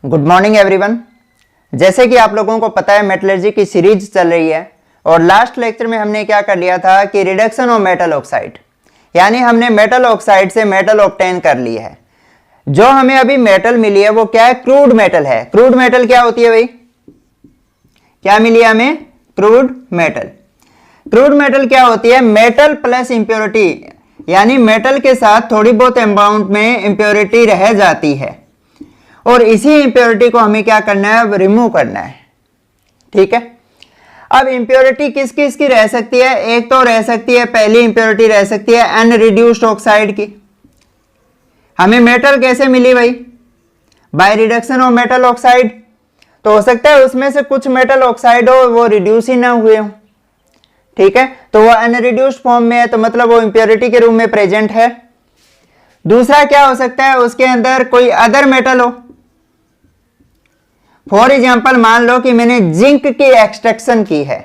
Good morning everyone. जैसे कि आप लोगों को पता है मेटलर्जी की सीरीज चल रही है और लास्ट लेक्चर में हमने क्या कर लिया था कि रिडक्शन ऑफ मेटल ऑक्साइड, यानी हमने मेटल ऑक्साइड से मेटल ऑब्टेन कर ली है। जो हमें अभी मेटल मिली है वो क्या है? क्रूड मेटल है। क्रूड मेटल क्या होती है भाई? क्या मिली है हमें? Crude metal. क्रूड मेटल क्या होती है? मेटल प्लस इंप्योरिटी, यानी मेटल के साथ थोड़ी बहुत अमाउंट में इंप्योरिटी रह जाती है और इसी इंप्योरिटी को हमें क्या करना है? अब रिमूव करना है। ठीक है। अब इंप्योरिटी किस किस की रह सकती है? एक तो रह सकती है, पहली इंप्योरिटी रह सकती है अनरिड्यूस्ड ऑक्साइड की। हमें मेटल कैसे मिली भाई? By reduction of metal oxide. तो हो सकता है उसमें से कुछ मेटल ऑक्साइड हो वो रिड्यूस ही ना हुए हो। ठीक है, तो वो अनरिड्यूस्ड फॉर्म में है, तो मतलब वो इंप्योरिटी के रूप में प्रेजेंट है। दूसरा क्या हो सकता है? उसके अंदर कोई अदर मेटल हो। फॉर एग्जाम्पल मान लो कि मैंने जिंक की एक्सट्रैक्शन की है,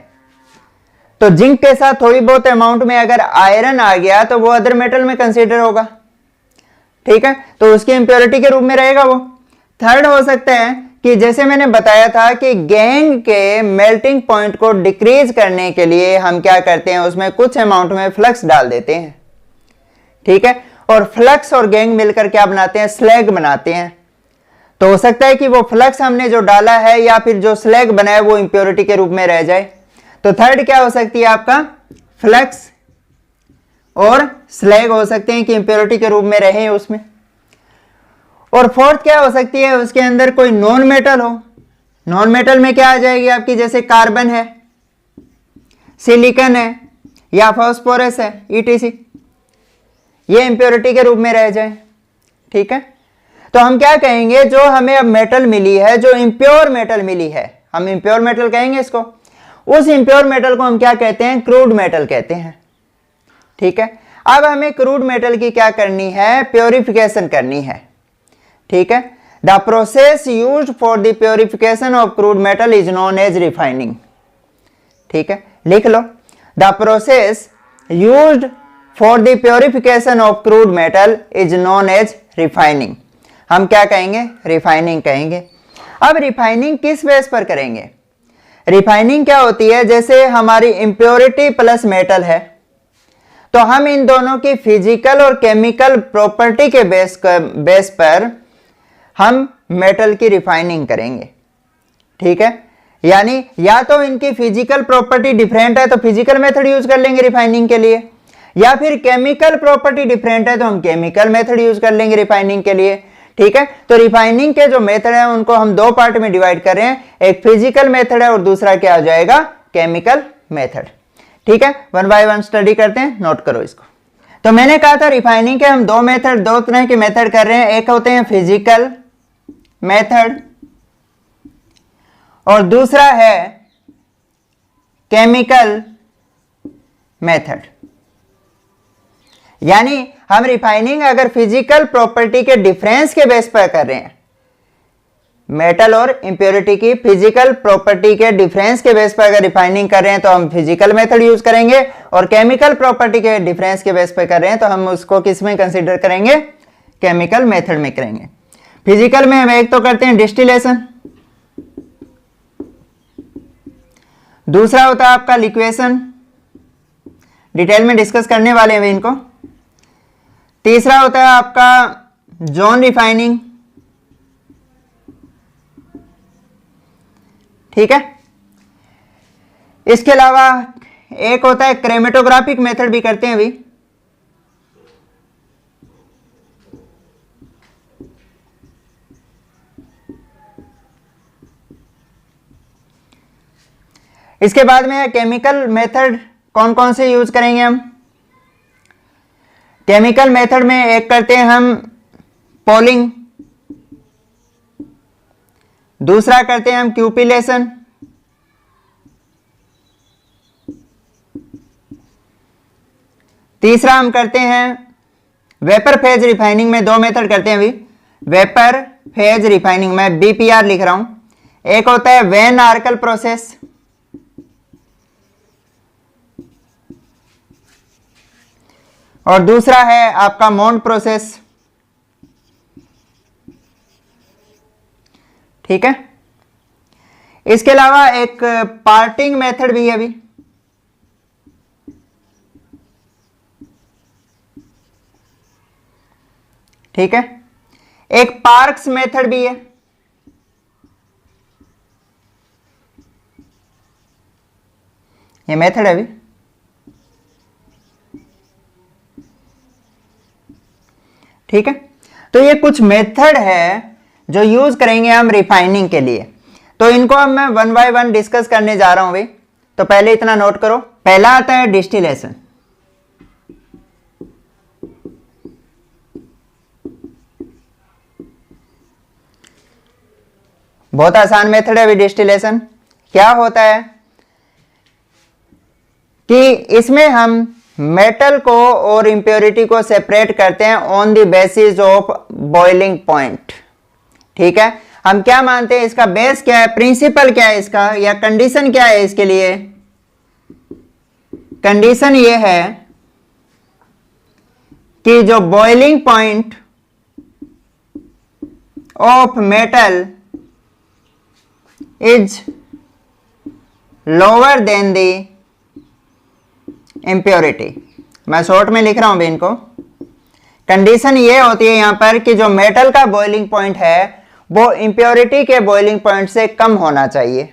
तो जिंक के साथ थोड़ी बहुत अमाउंट में अगर आयरन आ गया तो वो अदर मेटल में कंसीडर होगा। ठीक है, तो उसकी इंप्योरिटी के रूप में रहेगा वो। थर्ड हो सकता है कि जैसे मैंने बताया था कि गैंग के मेल्टिंग पॉइंट को डिक्रीज करने के लिए हम क्या करते हैं, उसमें कुछ अमाउंट में फ्लक्स डाल देते हैं। ठीक है, और फ्लक्स और गैंग मिलकर क्या बनाते हैं? स्लैग बनाते हैं। तो हो सकता है कि वो फ्लक्स हमने जो डाला है या फिर जो स्लैग बना है वो इंप्योरिटी के रूप में रह जाए। तो थर्ड क्या हो सकती है आपका? फ्लक्स और स्लैग हो सकते हैं कि इंप्योरिटी के रूप में रहे उसमें। और फोर्थ क्या हो सकती है? उसके अंदर कोई नॉन मेटल हो। नॉन मेटल में क्या आ जाएगी आपकी? जैसे कार्बन है, सिलिकॉन है या फास्फोरस है, ईटीसी, ये इंप्योरिटी के रूप में रह जाए। ठीक है, तो हम क्या कहेंगे? जो हमें अब मेटल मिली है, जो इंप्योर मेटल मिली है, हम इंप्योर मेटल कहेंगे इसको। उस इंप्योर मेटल को हम क्या कहते हैं? क्रूड मेटल कहते हैं। ठीक है, अब हमें क्रूड मेटल की क्या करनी है? प्योरिफिकेशन करनी है। ठीक है, the process used for the purification of crude metal is known as refining. ठीक है, लिख लो, the process used for the purification of crude metal is known as refining. हम क्या कहेंगे? रिफाइनिंग कहेंगे। अब रिफाइनिंग किस बेस पर करेंगे? रिफाइनिंग क्या होती है? जैसे हमारी इंप्योरिटी प्लस मेटल है, तो हम इन दोनों की फिजिकल और केमिकल प्रॉपर्टी के बेस पर हम मेटल की रिफाइनिंग करेंगे। ठीक है, यानी या तो इनकी फिजिकल प्रॉपर्टी डिफरेंट है तो फिजिकल मेथड यूज कर लेंगे रिफाइनिंग के लिए, या फिर केमिकल प्रॉपर्टी डिफरेंट है तो हम केमिकल मेथड यूज कर लेंगे रिफाइनिंग के लिए। ठीक है, तो रिफाइनिंग के जो मेथड है उनको हम दो पार्ट में डिवाइड कर रहे हैं, एक फिजिकल मेथड है और दूसरा क्या हो जाएगा? Chemical method. ठीक है, वन बाय वन स्टडी करते हैं, नोट करो इसको। तो मैंने कहा था रिफाइनिंग के हम दो तरह के मेथड कर रहे हैं। एक होते हैं फिजिकल मेथड और दूसरा है केमिकल मेथड। यानी हम रिफाइनिंग अगर फिजिकल प्रॉपर्टी के डिफरेंस के बेस पर कर रहे हैं, मेटल और इंप्योरिटी की फिजिकल प्रॉपर्टी के डिफरेंस के बेस पर अगर रिफाइनिंग कर रहे हैं तो हम फिजिकल मेथड यूज करेंगे, और केमिकल प्रॉपर्टी के डिफरेंस के बेस पर कर रहे हैं तो हम उसको किस में कंसीडर करेंगे? केमिकल मेथड में करेंगे। फिजिकल में हम एक तो करते हैं डिस्टिलेशन, दूसरा होता है आपका लिक्वेशन, डिटेल में डिस्कस करने वाले हैं इनको। तीसरा होता है आपका जोन रिफाइनिंग। ठीक है, इसके अलावा एक होता है क्रोमेटोग्राफिक मेथड भी करते हैं अभी। इसके बाद में केमिकल मेथड कौन कौन से यूज करेंगे हम? केमिकल मेथड में एक करते हैं हम पोलिंग, दूसरा करते हैं हम क्यूपिलेशन, तीसरा हम करते हैं वेपर फेज रिफाइनिंग में दो मेथड करते हैं अभी। वेपर फेज रिफाइनिंग में बीपीआर लिख रहा हूं। एक होता है वैन आर्कल प्रोसेस, और दूसरा है आपका मोंड प्रोसेस। ठीक है। इसके अलावा एक पार्टिंग मेथड भी है अभी, ठीक है। एक पार्क्स मेथड भी है, ये मेथड है अभी, ठीक है। तो ये कुछ मेथड है जो यूज करेंगे हम रिफाइनिंग के लिए। तो इनको अब मैं वन बाय वन डिस्कस करने जा रहा हूं भाई। तो पहले इतना नोट करो, पहला आता है डिस्टिलेशन। बहुत आसान मेथड है अभी डिस्टिलेशन। क्या होता है कि इसमें हम मेटल को और इंप्योरिटी को सेपरेट करते हैं on the basis of boiling point, ठीक है। हम क्या मानते हैं, इसका बेस क्या है, प्रिंसिपल क्या है इसका, या कंडीशन क्या है इसके लिए। कंडीशन ये है कि जो boiling point of metal is lower than the impurity. मैं शॉर्ट में लिख रहा हूं भी इनको। कंडीशन ये होती है यहां पर कि जो मेटल का बॉइलिंग पॉइंट है वो इम्प्योरिटी के बॉइलिंग पॉइंट से कम होना चाहिए।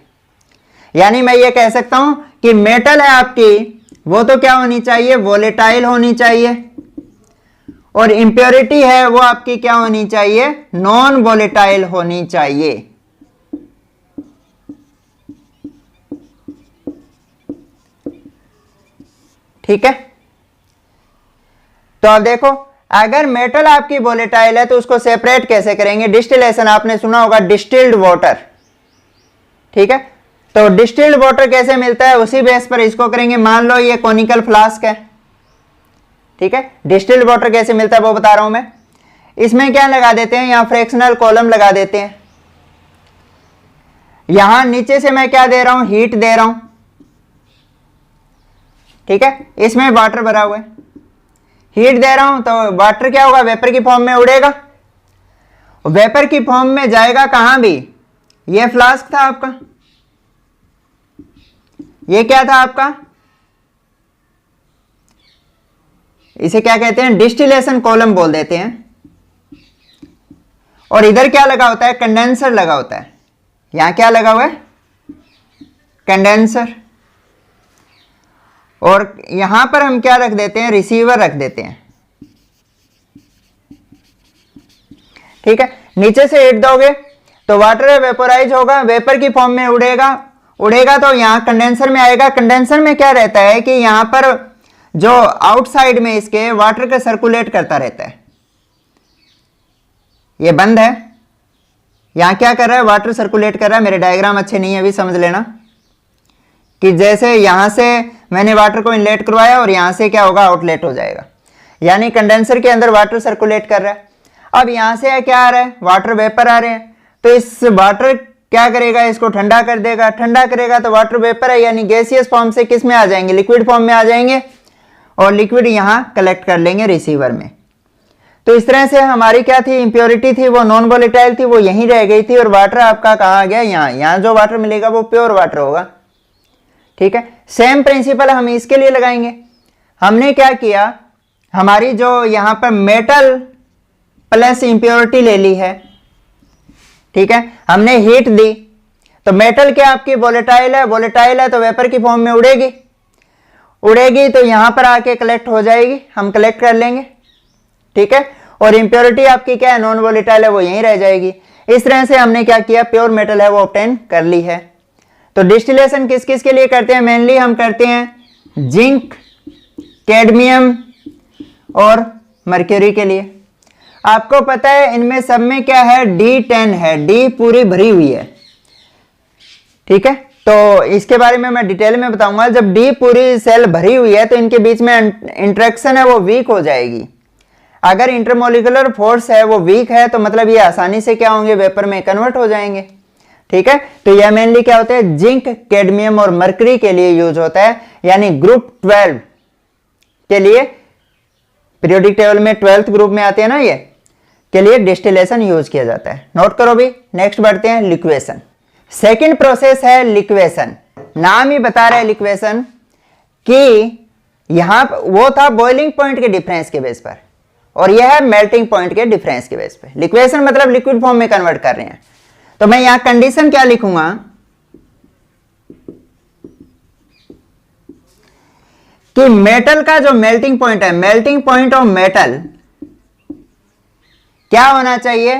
यानी मैं ये कह सकता हूं कि मेटल है आपकी, वो तो क्या होनी चाहिए, वोलेटाइल होनी चाहिए, और इम्प्योरिटी है वो आपकी क्या होनी चाहिए, नॉन वोलेटाइल होनी चाहिए। ठीक है। तो अब देखो, अगर मेटल आपकी वोलेटाइल है तो उसको सेपरेट कैसे करेंगे। डिस्टिलेशन आपने सुना होगा, डिस्टिल्ड वाटर, ठीक है। तो डिस्टिल्ड वाटर कैसे मिलता है, उसी बेस पर इसको करेंगे। मान लो ये कोनिकल फ्लास्क है, ठीक है। डिस्टिल्ड वाटर कैसे मिलता है वो बता रहा हूं मैं। इसमें क्या लगा देते हैं, यहां फ्रैक्शनल कॉलम लगा देते हैं। यहां नीचे से मैं क्या दे रहा हूं, हीट दे रहा हूं, ठीक है। इसमें वाटर भरा हुआ है, हीट दे रहा हूं, तो वाटर क्या होगा, वेपर की फॉर्म में उड़ेगा। वेपर की फॉर्म में जाएगा कहां भी, ये फ्लास्क था आपका, ये क्या था आपका, इसे क्या कहते हैं, डिस्टिलेशन कॉलम बोल देते हैं। और इधर क्या लगा होता है, कंडेंसर लगा होता है। यहां क्या लगा हुआ है, कंडेंसर। और यहां पर हम क्या रख देते हैं, रिसीवर रख देते हैं, ठीक है। नीचे से हीट दोगे तो वाटर वेपोराइज होगा, वेपर की फॉर्म में उड़ेगा। उड़ेगा तो यहां कंडेंसर में आएगा। कंडेंसर में क्या रहता है कि यहां पर जो आउटसाइड में इसके वाटर का सर्कुलेट करता रहता है। ये बंद है, यहां क्या कर रहा है, वाटर सर्कुलेट कर रहा है। मेरे डायग्राम अच्छे नहीं है, अभी समझ लेना कि जैसे यहां से मैंने वाटर को इनलेट करवाया और यहां से क्या होगा, आउटलेट हो जाएगा। यानी कंडेंसर के अंदर वाटर सर्कुलेट कर रहा है। अब यहां से क्या आ रहा है, वाटर वेपर आ रहे हैं। तो इस वाटर क्या करेगा, इसको ठंडा कर देगा। ठंडा करेगा तो वाटर वेपर है, यानी गैसियस फॉर्म से किस में आ जाएंगे, लिक्विड फॉर्म में आ जाएंगे, और लिक्विड यहां कलेक्ट कर लेंगे रिसीवर में। तो इस तरह से हमारी क्या थी, इंप्योरिटी थी, वो नॉन वोलेटाइल थी, वो यहीं रह गई थी। और वाटर आपका कहाँ आ गया, यहाँ जो वाटर मिलेगा वो प्योर वाटर होगा, ठीक है। सेम प्रिंसिपल हम इसके लिए लगाएंगे। हमने क्या किया, हमारी जो यहां पर मेटल प्लस इंप्योरिटी ले ली है, ठीक है। हमने हीट दी, तो मेटल क्या आपकी वोलेटाइल है, वोलेटाइल है तो वेपर की फॉर्म में उड़ेगी। उड़ेगी तो यहां पर आके कलेक्ट हो जाएगी, हम कलेक्ट कर लेंगे, ठीक है। और इंप्योरिटी आपकी क्या है, नॉन वोलेटाइल है, वो यहीं रह जाएगी। इस तरह से हमने क्या किया, प्योर मेटल है वो ऑब्टेन कर ली है। तो डिस्टिलेशन किस किस के लिए करते हैं, मेनली हम करते हैं जिंक, कैडमियम और मर्क्यूरी के लिए। आपको पता है इनमें सब में क्या है, D10 है, डी पूरी भरी हुई है, ठीक है। तो इसके बारे में मैं डिटेल में बताऊंगा। जब डी पूरी सेल भरी हुई है तो इनके बीच में इंटरेक्शन है वो वीक हो जाएगी। अगर इंटरमोलिकुलर फोर्स है वो वीक है तो मतलब ये आसानी से क्या होंगे, वेपर में कन्वर्ट हो जाएंगे, ठीक है। तो यह मेनली क्या होता है, जिंक, कैडमियम और मर्करी के लिए यूज होता है। यानी ग्रुप 12 के लिए, पीरियोडिक टेबल में 12th ग्रुप में आते हैं ना ये, के लिए डिस्टिलेशन यूज किया जाता है। नोट करो भी। नेक्स्ट बढ़ते हैं लिक्वेशन। सेकंड प्रोसेस है लिक्वेशन। नाम ही बता रहा है लिक्वेशन कि यहां वो था बॉइलिंग पॉइंट के डिफरेंस के बेस पर, और यह है मेल्टिंग पॉइंट के डिफरेंस के बेस पे। लिक्वेशन मतलब लिक्विड फॉर्म में कन्वर्ट कर रहे हैं। तो मैं यहां कंडीशन क्या लिखूंगा कि मेटल का जो मेल्टिंग पॉइंट है, मेल्टिंग पॉइंट ऑफ मेटल क्या होना चाहिए,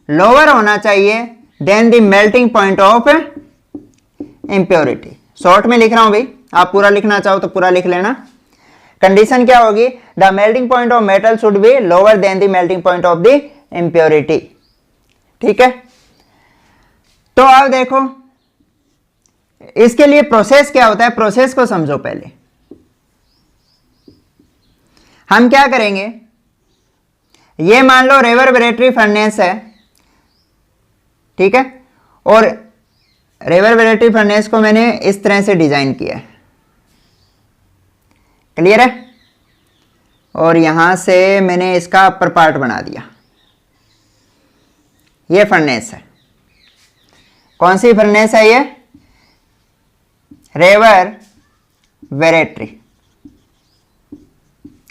लोअर होना चाहिए than the melting point of impurity. Short में लिख रहा हूं भाई, आप पूरा लिखना चाहो तो पूरा लिख लेना। कंडीशन क्या होगी, the melting point of metal should be lower than the melting point of the impurity. ठीक है, तो अब देखो इसके लिए प्रोसेस क्या होता है, प्रोसेस को समझो। पहले हम क्या करेंगे, ये मान लो रेवर्बरेटरी फर्नेस है, ठीक है, और रेवर्बरेटरी फर्नेस को मैंने इस तरह से डिजाइन किया है, क्लियर है, और यहां से मैंने इसका अपर पार्ट बना दिया। ये फर्नेस है, कौन सी फर्नेस है ये, रेवर्बरेटरी।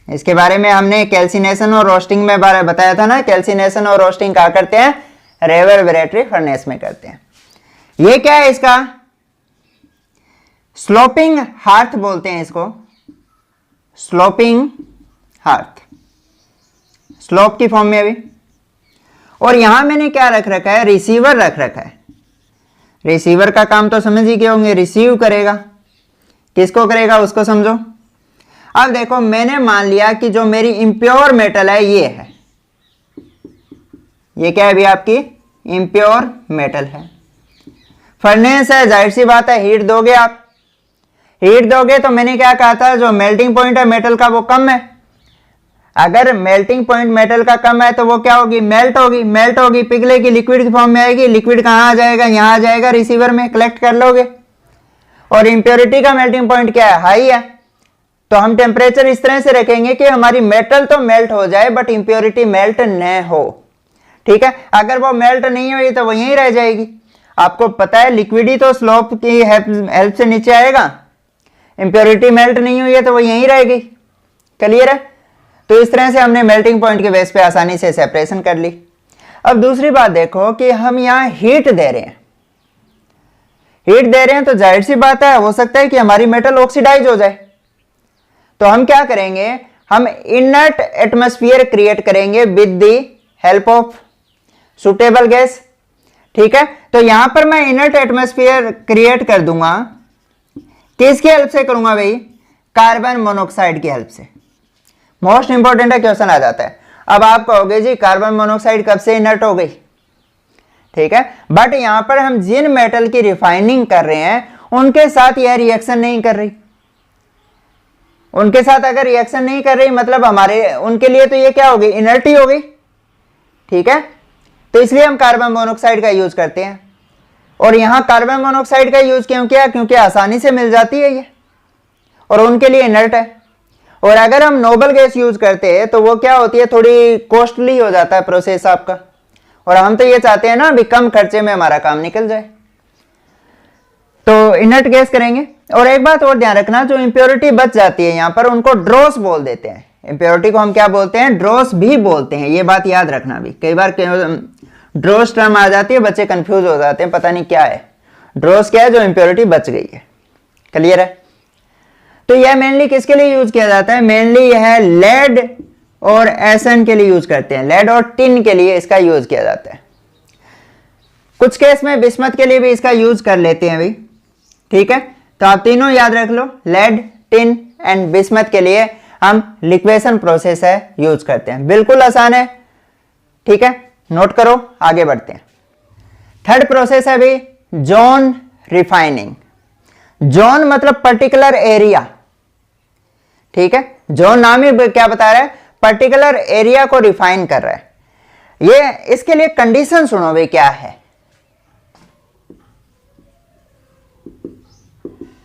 इसके बारे में हमने कैल्सिनेशन और रोस्टिंग में बताया था ना, कैल्सिनेशन और रोस्टिंग क्या करते हैं, रेवर्बरेटरी फर्नेस में करते हैं। ये क्या है, इसका स्लोपिंग हार्थ बोलते हैं इसको, स्लोपिंग हार्थ, स्लोप की फॉर्म में अभी। और यहां मैंने क्या रख रखा है, रिसीवर रख रखा है। रिसीवर का काम तो समझ ही गए होंगे, रिसीव करेगा, किसको करेगा उसको समझो। अब देखो मैंने मान लिया कि जो मेरी इम्प्योर मेटल है ये है, ये क्या है अभी आपकी इम्प्योर मेटल है। फर्नेस है, जाहिर सी बात है हीट दोगे आप, हीट दोगे तो मैंने क्या कहा था, जो मेल्टिंग पॉइंट है मेटल का वो कम है। अगर मेल्टिंग पॉइंट मेटल का कम है तो वो क्या होगी, मेल्ट होगी, मेल्ट होगी, पिघलेगी, लिक्विड की फॉर्म में आएगी। लिक्विड कहाँ आ जाएगा, यहाँ आ जाएगा, रिसीवर में कलेक्ट कर लोगे। और इम्प्योरिटी का मेल्टिंग पॉइंट क्या है, हाई है, तो हम टेम्परेचर इस तरह से रखेंगे कि हमारी मेटल तो मेल्ट हो जाए बट इंप्योरिटी मेल्ट न हो। ठीक है, अगर वो मेल्ट नहीं हुई तो वो यहीं रह जाएगी। आपको पता है लिक्विड ही तो स्लोप की हेल्प से नीचे आएगा, इंप्योरिटी मेल्ट नहीं हुई है तो वो यहीं रहेगी। क्लियर है, तो इस तरह से हमने मेल्टिंग पॉइंट के बेस पे आसानी से सेपरेशन कर ली। अब दूसरी बात देखो कि हम यहां हीट दे रहे हैं, हीट दे रहे हैं तो जाहिर सी बात है हो सकता है कि हमारी मेटल ऑक्सीडाइज हो जाए। तो हम क्या करेंगे, हम इनर्ट एटमॉस्फेयर क्रिएट करेंगे with the help of suitable gas. ठीक है, तो यहां पर मैं इनर्ट एटमॉस्फेयर क्रिएट कर दूंगा, किसकी हेल्प से करूंगा भाई, कार्बन मोनोऑक्साइड की हेल्प से। मोस्ट इंपॉर्टेंट है, क्वेश्चन आ जाता है। अब आप कहोगे जी कार्बन मोनोऑक्साइड कब से इनर्ट हो गई, ठीक है, बट यहां पर हम जिन मेटल की रिफाइनिंग कर रहे हैं उनके साथ यह रिएक्शन नहीं कर रही। उनके साथ अगर रिएक्शन नहीं कर रही मतलब हमारे उनके लिए तो ये क्या हो गई, इनर्टी हो गई। ठीक है, तो इसलिए हम कार्बन मोनोऑक्साइड का यूज करते हैं। और यहां कार्बन मोनोऑक्साइड का यूज क्यों किया, क्योंकि आसानी से मिल जाती है ये और उनके लिए इनर्ट है। और अगर हम नोबल गैस यूज करते हैं तो वो क्या होती है, थोड़ी कॉस्टली हो जाता है प्रोसेस आपका, और हम तो ये चाहते हैं ना अभी कम खर्चे में हमारा काम निकल जाए, तो इनर्ट गैस करेंगे। और एक बात और ध्यान रखना, जो इंप्योरिटी बच जाती है यहां पर उनको ड्रॉस बोल देते हैं। इंप्योरिटी को हम क्या बोलते हैं, ड्रॉस भी बोलते हैं, ये बात याद रखना भी। कई बार ड्रॉस टर्म आ जाती है, बच्चे कंफ्यूज हो जाते हैं, पता नहीं क्या है ड्रॉस, क्या है, जो इंप्योरिटी बच गई है। क्लियर है, तो यह मेनली किसके लिए यूज किया जाता है, मेनली यह लेड और एसन के लिए यूज करते हैं, लेड और टिन के लिए इसका यूज किया जाता है। कुछ केस में बिस्मथ के लिए भी इसका यूज कर लेते हैं भाई। ठीक है, तो आप तीनों याद रख लो, लेड, टिन एंड बिस्मथ के लिए हम लिक्वेशन प्रोसेस है यूज करते हैं। बिल्कुल आसान है, ठीक है, नोट करो, आगे बढ़ते हैं। थर्ड प्रोसेस है भाई जोन रिफाइनिंग। जोन मतलब पर्टिकुलर एरिया। ठीक है, जोन नाम ही क्या बता रहा है, पर्टिकुलर एरिया को रिफाइन कर रहा है। ये इसके लिए कंडीशन सुनो भाई क्या है,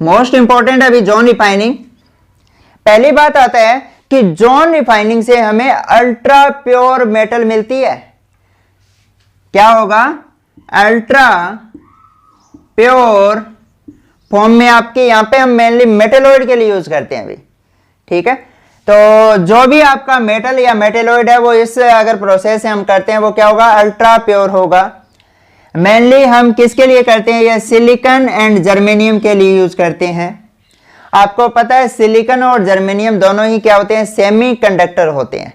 मोस्ट इंपॉर्टेंट है अभी जोन रिफाइनिंग। पहली बात आता है कि जॉन रिफाइनिंग से हमें अल्ट्रा प्योर मेटल मिलती है। क्या होगा? अल्ट्रा प्योर फॉर्म में आपके यहां पे हम मेनली मेटेलॉइड के लिए यूज करते हैं अभी, ठीक है। तो जो भी आपका मेटल या मेटेलॉइड है वो इस अगर प्रोसेस से हम करते हैं वो क्या होगा? अल्ट्रा प्योर होगा। मेनली हम किसके लिए करते हैं? ये सिलिकॉन एंड जर्मेनियम के लिए यूज करते हैं। आपको पता है सिलिकॉन और जर्मेनियम दोनों ही क्या होते हैं? सेमीकंडक्टर होते हैं।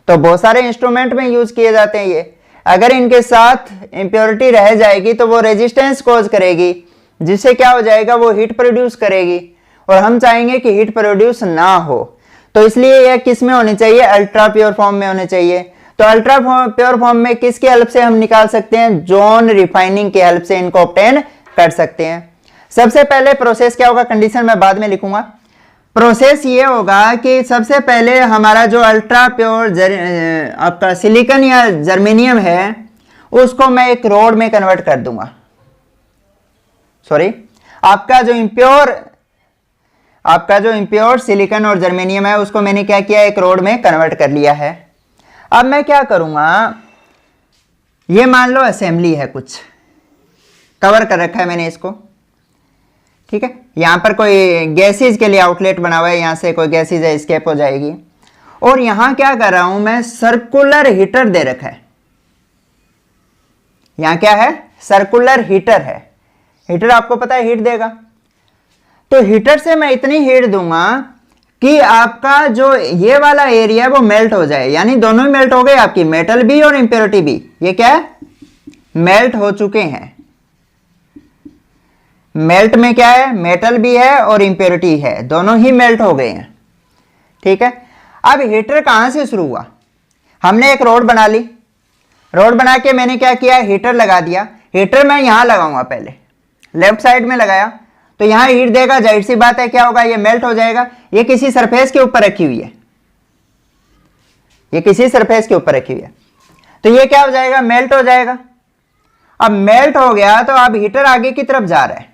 तो बहुत सारे इंस्ट्रूमेंट में यूज किए जाते हैं ये। अगर इनके साथ इंप्योरिटी रह जाएगी तो वो रेजिस्टेंस कॉज करेगी, जिससे क्या हो जाएगा? वो हीट प्रोड्यूस करेगी, और हम चाहेंगे कि हीट प्रोड्यूस ना हो। तो इसलिए यह किस में होनी चाहिए? अल्ट्रा प्योर फॉर्म में होने चाहिए। तो अल्ट्रा प्योर फॉर्म में किसकी हेल्प से हम निकाल सकते हैं? जॉन रिफाइनिंग की हेल्प से इनको ऑब्टेन कर सकते हैं। सबसे पहले प्रोसेस क्या होगा? कंडीशन मैं बाद में लिखूंगा। प्रोसेस ये होगा कि सबसे पहले हमारा जो अल्ट्रा प्योर आपका सिलिकॉन या जर्मेनियम है उसको मैं एक रोड में कन्वर्ट कर दूंगा। सॉरी, आपका जो इम्प्योर सिलिकॉन और जर्मेनियम है उसको मैंने क्या किया? एक रोड में कन्वर्ट कर लिया है। अब मैं क्या करूंगा? ये मान लो असेंबली है, कुछ कवर कर रखा है मैंने इसको, ठीक है। यहां पर कोई गैसेज के लिए आउटलेट बना हुआ है, यहां से कोई गैसेज एस्केप हो जाएगी। और यहां क्या कर रहा हूं मैं? सर्कुलर हीटर दे रखा है। यहां क्या है? सर्कुलर हीटर है। हीटर आपको पता है हीट देगा। तो हीटर से मैं इतनी हीट दूंगा कि आपका जो ये वाला एरिया है वो मेल्ट हो जाए, यानी दोनों ही मेल्ट हो गए, आपकी मेटल भी और इंप्योरिटी भी। ये क्या है? मेल्ट हो चुके हैं। मेल्ट में क्या है? मेटल भी है और इंप्योरिटी है, दोनों ही मेल्ट हो गए हैं, ठीक है। अब हीटर कहां से शुरू हुआ? हमने एक रोड बना ली। रोड बना के मैंने क्या किया? हीटर लगा दिया। हीटर मैं यहां लगाऊंगा, पहले लेफ्ट साइड में लगाया तो यहां हीट देगा, जाहिर सी बात है क्या होगा? ये मेल्ट हो जाएगा। ये किसी सरफेस के ऊपर रखी हुई है, ये किसी सरफेस के ऊपर रखी हुई है, तो ये क्या हो जाएगा? मेल्ट हो जाएगा। अब मेल्ट हो गया तो अब हीटर आगे की तरफ जा रहा है।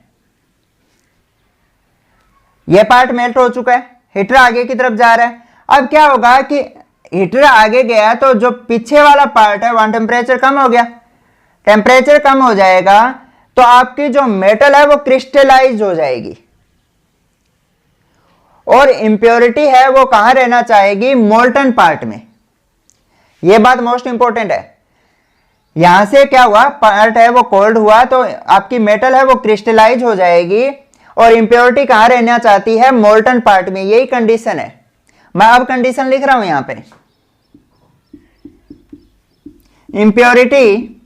ये पार्ट मेल्ट हो चुका है, हीटर आगे की तरफ जा रहा है। अब क्या होगा कि हीटर आगे गया तो जो पीछे वाला पार्ट है वहां टेम्परेचर कम हो गया। टेम्परेचर कम हो जाएगा तो आपकी जो मेटल है वो क्रिस्टलाइज हो जाएगी, और इंप्योरिटी है वो कहां रहना चाहेगी? मोल्टन पार्ट में। यह बात मोस्ट इंपॉर्टेंट है। यहां से क्या हुआ? पार्ट है वो कोल्ड हुआ तो आपकी मेटल है वो क्रिस्टलाइज हो जाएगी, और इंप्योरिटी कहां रहना चाहती है? मोल्टन पार्ट में। यही कंडीशन है। मैं अब कंडीशन लिख रहा हूं यहां पे। Impurity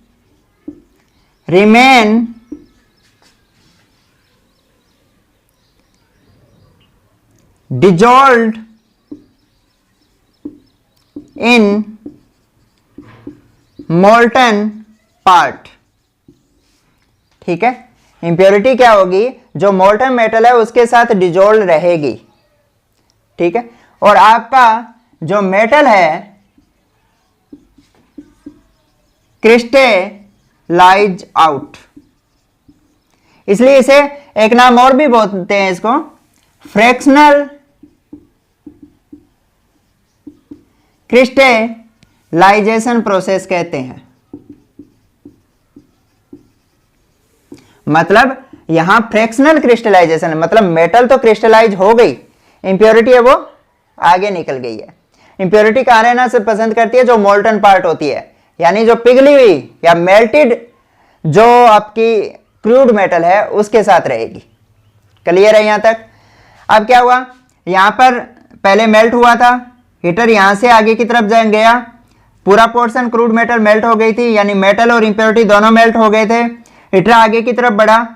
remain dissolved in molten part, ठीक है। इंप्योरिटी क्या होगी? जो मोल्टन मेटल है उसके साथ डिजोल्व रहेगी, ठीक है। और आपका जो मेटल है क्रिस्टलाइज आउट। इसलिए इसे एक नाम और भी बोलते हैं, इसको फ्रैक्शनल क्रिस्टलाइजेशन प्रोसेस कहते हैं। मतलब यहां फ्रैक्शनल क्रिस्टलाइजेशन, मतलब मेटल तो क्रिस्टलाइज हो गई, इंप्योरिटी है वो आगे निकल गई है। इंप्योरिटी कहां रहना से पसंद करती है? जो मोल्टन पार्ट होती है, यानी जो पिघली हुई या मेल्टेड जो आपकी क्रूड मेटल है उसके साथ रहेगी। क्लियर है यहां तक? अब क्या हुआ? यहां पर पहले मेल्ट हुआ था, हीटर यहां से आगे की तरफ गया, पूरा पोर्शन क्रूड मेटल मेल्ट हो गई थी, यानी मेटल और इंप्योरिटी दोनों मेल्ट हो गए थे। हीटर आगे की तरफ बढ़ा,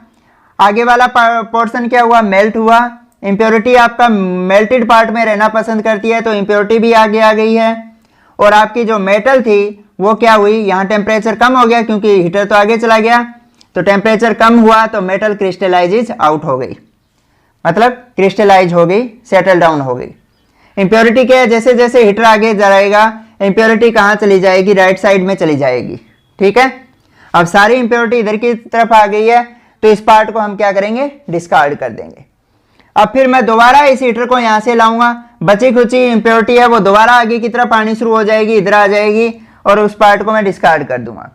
आगे वाला पोर्शन क्या हुआ? मेल्ट हुआ। इंप्योरिटी आपका मेल्टेड पार्ट में रहना पसंद करती है, तो इंप्योरिटी भी आगे आ गई है। और आपकी जो मेटल थी वो क्या हुई? यहाँ टेम्परेचर कम हो गया क्योंकि हीटर तो आगे चला गया, तो टेम्परेचर कम हुआ तो मेटल क्रिस्टलाइज आउट हो गई, मतलब क्रिस्टलाइज हो गई, सेटल डाउन हो गई। इंप्योरिटी क्या है? जैसे जैसे हीटर आगे जाएगा इंप्योरिटी कहाँ चली जाएगी? राइट साइड में चली जाएगी, ठीक है। अब सारी इंप्योरिटी इधर की तरफ आ गई है तो इस पार्ट को हम क्या करेंगे? डिस्कार्ड कर देंगे। अब फिर मैं दोबारा इस हीटर को यहां से लाऊंगा, बची खुची इम्प्योरिटी है वो दोबारा आगे की तरफ आनी शुरू हो जाएगी, इधर आ जाएगी और उस पार्ट को मैं डिस्कार्ड कर दूंगा।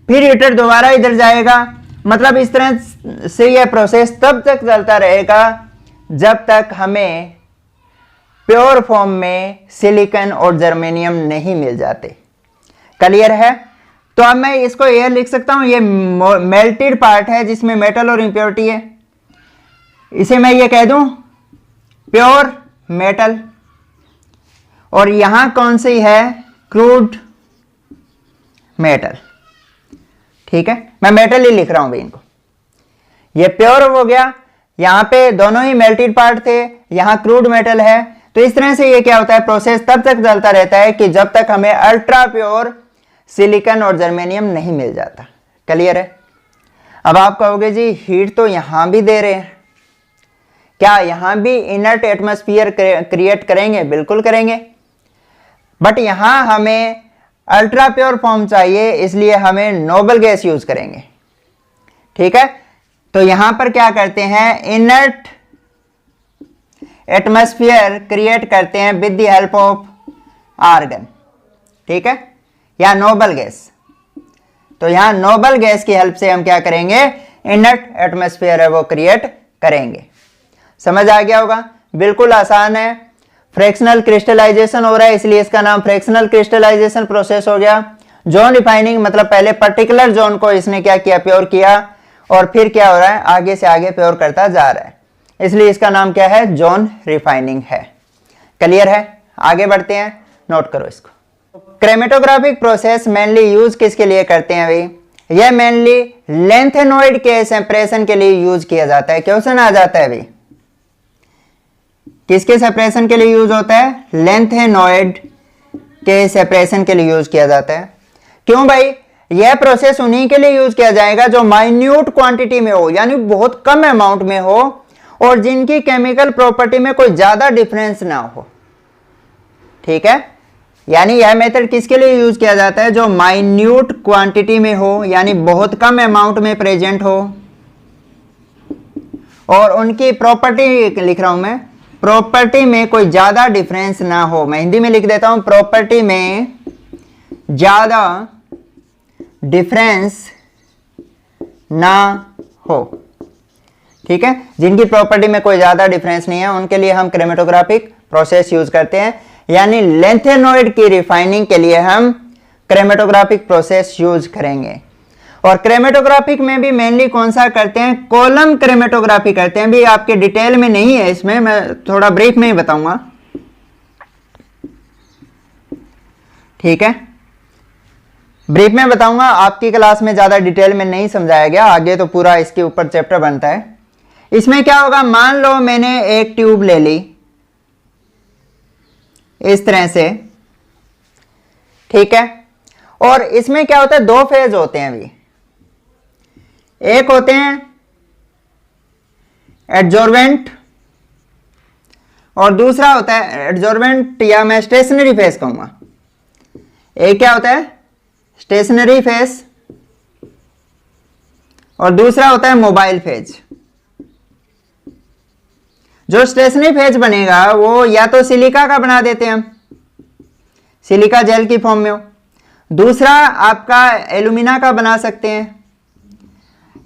फिर हीटर दोबारा इधर जाएगा। मतलब इस तरह से यह प्रोसेस तब तक चलता रहेगा जब तक हमें प्योर फॉर्म में सिलिकॉन और जर्मेनियम नहीं मिल जाते। क्लियर है? तो अब मैं इसको ये लिख सकता हूं, ये मेल्टेड पार्ट है जिसमें मेटल और इंप्योरिटी है, इसे मैं ये कह दूं प्योर मेटल। और यहां कौन सी है? Crude metal. ठीक है, मैं मेटल ही लिख रहा हूं भाई इनको। ये प्योर हो गया, यहां पे दोनों ही मेल्टेड पार्ट थे, यहां क्रूड मेटल है। तो इस तरह से ये क्या होता है, प्रोसेस तब तक चलता रहता है कि जब तक हमें अल्ट्रा प्योर सिलिकॉन और जर्मेनियम नहीं मिल जाता। क्लियर है? अब आप कहोगे जी हीट तो यहां भी दे रहे हैं, क्या यहां भी इनर्ट एटमॉस्फेयर क्रिएट करेंगे? बिल्कुल करेंगे, बट यहां हमें अल्ट्रा प्योर फॉर्म चाहिए, इसलिए हमें नोबल गैस यूज करेंगे। ठीक है, तो यहां पर क्या करते हैं, इनर्ट एटमॉस्फेयर क्रिएट करते हैं with the help of argon. ठीक है, या नोबल गैस। तो यहां नोबल गैस की हेल्प से हम क्या करेंगे, इनर्ट एटमॉस्फेयर है वो क्रिएट करेंगे। समझ आ गया होगा? बिल्कुल आसान है। फ्रैक्शनल क्रिस्टलाइजेशन हो रहा है, इसलिए इसका नाम फ्रैक्शनल क्रिस्टलाइजेशन प्रोसेस हो गया। जोन रिफाइनिंग मतलब पहले पर्टिकुलर जोन को इसने क्या किया, प्योर किया, और फिर क्या हो रहा है, आगे से आगे प्योर करता जा रहा है, इसलिए इसका नाम क्या है, जोन रिफाइनिंग है। क्लियर है? आगे बढ़ते हैं, नोट करो इसको। क्रोमेटोग्राफिक प्रोसेस मेनली यूज किसके लिए करते हैं भाई? यह मेनली लेंथेनॉइड के सेपरेशन के लिए यूज किया जाता है। क्वेश्चन आ जाता है भाई, किसके सेपरेशन के लिए यूज होता है? लेंथेनॉइड के सेपरेशन के लिए यूज किया जाता है। क्यों भाई? यह प्रोसेस उन्हीं के लिए यूज किया जाएगा जो माइन्यूट क्वांटिटी में हो, यानी बहुत कम अमाउंट में हो, और जिनकी केमिकल प्रॉपर्टी में कोई ज्यादा डिफरेंस ना हो। ठीक है, यानी यह मेथड किसके लिए यूज किया जाता है? जो माइन्यूट क्वांटिटी में हो, यानी बहुत कम अमाउंट में प्रेजेंट हो, और उनकी प्रॉपर्टी लिख रहा हूं मैं, प्रॉपर्टी में कोई ज्यादा डिफरेंस ना हो। मैं हिंदी में लिख देता हूं, प्रॉपर्टी में ज्यादा डिफरेंस ना हो। ठीक है, जिनकी प्रॉपर्टी में कोई ज्यादा डिफरेंस नहीं है उनके लिए हम क्रोमेटोग्राफिक प्रोसेस यूज करते हैं। यानी लेंथेनॉइड की रिफाइनिंग के लिए हम क्रोमेटोग्राफिक प्रोसेस यूज करेंगे। और क्रोमेटोग्राफिक में भी मेनली कौन सा करते हैं? कॉलम क्रोमेटोग्राफी करते हैं। भी आपके डिटेल में नहीं है इसमें, मैं थोड़ा ब्रीफ में ही बताऊंगा। ठीक है, ब्रीफ में बताऊंगा, आपकी क्लास में ज्यादा डिटेल में नहीं समझाया गया, आगे तो पूरा इसके ऊपर चैप्टर बनता है। इसमें क्या होगा, मान लो मैंने एक ट्यूब ले ली इस तरह से। ठीक है, और इसमें क्या होता है, दो फेज होते हैं अभी। एक होते हैं एडजॉर्बेंट और दूसरा होता है एडजॉर्बेंट, या मैं स्टेशनरी फेज कहूंगा। एक क्या होता है, स्टेशनरी फेज, और दूसरा होता है मोबाइल फेज। जो स्टेशनरी फेज बनेगा वो या तो सिलिका का बना देते हैं हम, सिलिका जेल की फॉर्म में हो, दूसरा आपका एल्यूमिना का बना सकते हैं,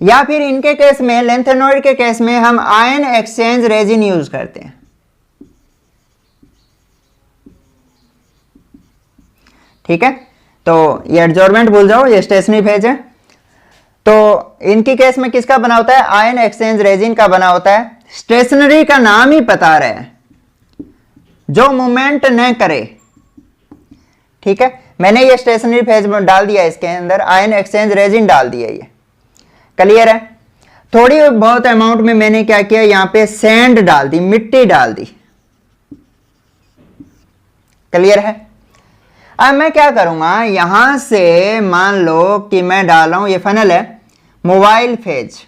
या फिर इनके केस में, लेंथेनॉइड के केस में, हम आयन एक्सचेंज रेजिन यूज करते हैं। ठीक है, तो ये एडजॉर्बेंट भूल जाओ, ये स्टेशनरी फेज है। तो इनकी केस में किसका बना होता है, आयन एक्सचेंज रेजिन का बना होता है। स्टेशनरी का नाम ही बता रहे हैं, जो मूवमेंट न करे। ठीक है, मैंने ये स्टेशनरी फेज में डाल दिया, इसके अंदर आयन एक्सचेंज रेजिन डाल दिया। ये क्लियर है? थोड़ी बहुत अमाउंट में मैंने क्या किया, यहां पे सैंड डाल दी, मिट्टी डाल दी। क्लियर है? अब मैं क्या करूंगा, यहां से मान लो कि मैं डाल रहा हूं, ये फनल है, मोबाइल फेज।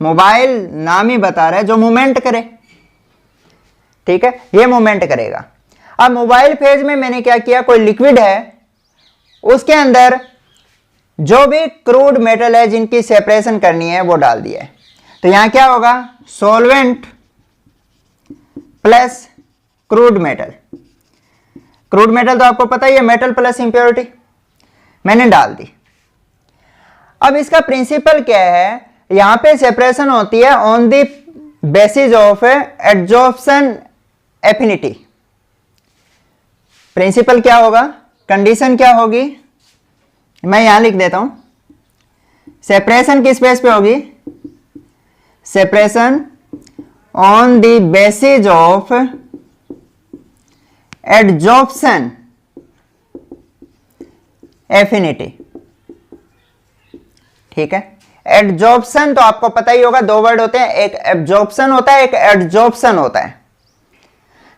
मोबाइल नाम ही बता रहा है, जो मूवमेंट करे। ठीक है, ये मूवमेंट करेगा। अब मोबाइल फेज में मैंने क्या किया, कोई लिक्विड है, उसके अंदर जो भी क्रूड मेटल है जिनकी सेपरेशन करनी है वो डाल दिया है। तो यहां क्या होगा, solvent plus crude metal. Crude metal तो आपको पता ही है, मेटल प्लस इंप्योरिटी, मैंने डाल दी। अब इसका प्रिंसिपल क्या है, यहां पे सेपरेशन होती है on the basis of adsorption affinity. Principle क्या होगा, कंडीशन क्या होगी, मैं यहां लिख देता हूं। सेपरेशन किस बेस पे होगी, separation on the basis of adsorption affinity. ठीक है, एडजॉर्प्शन तो आपको पता ही होगा, दो वर्ड होते हैं, एक एब्जॉर्प्शन होता है, एक एडजॉर्प्शन होता है।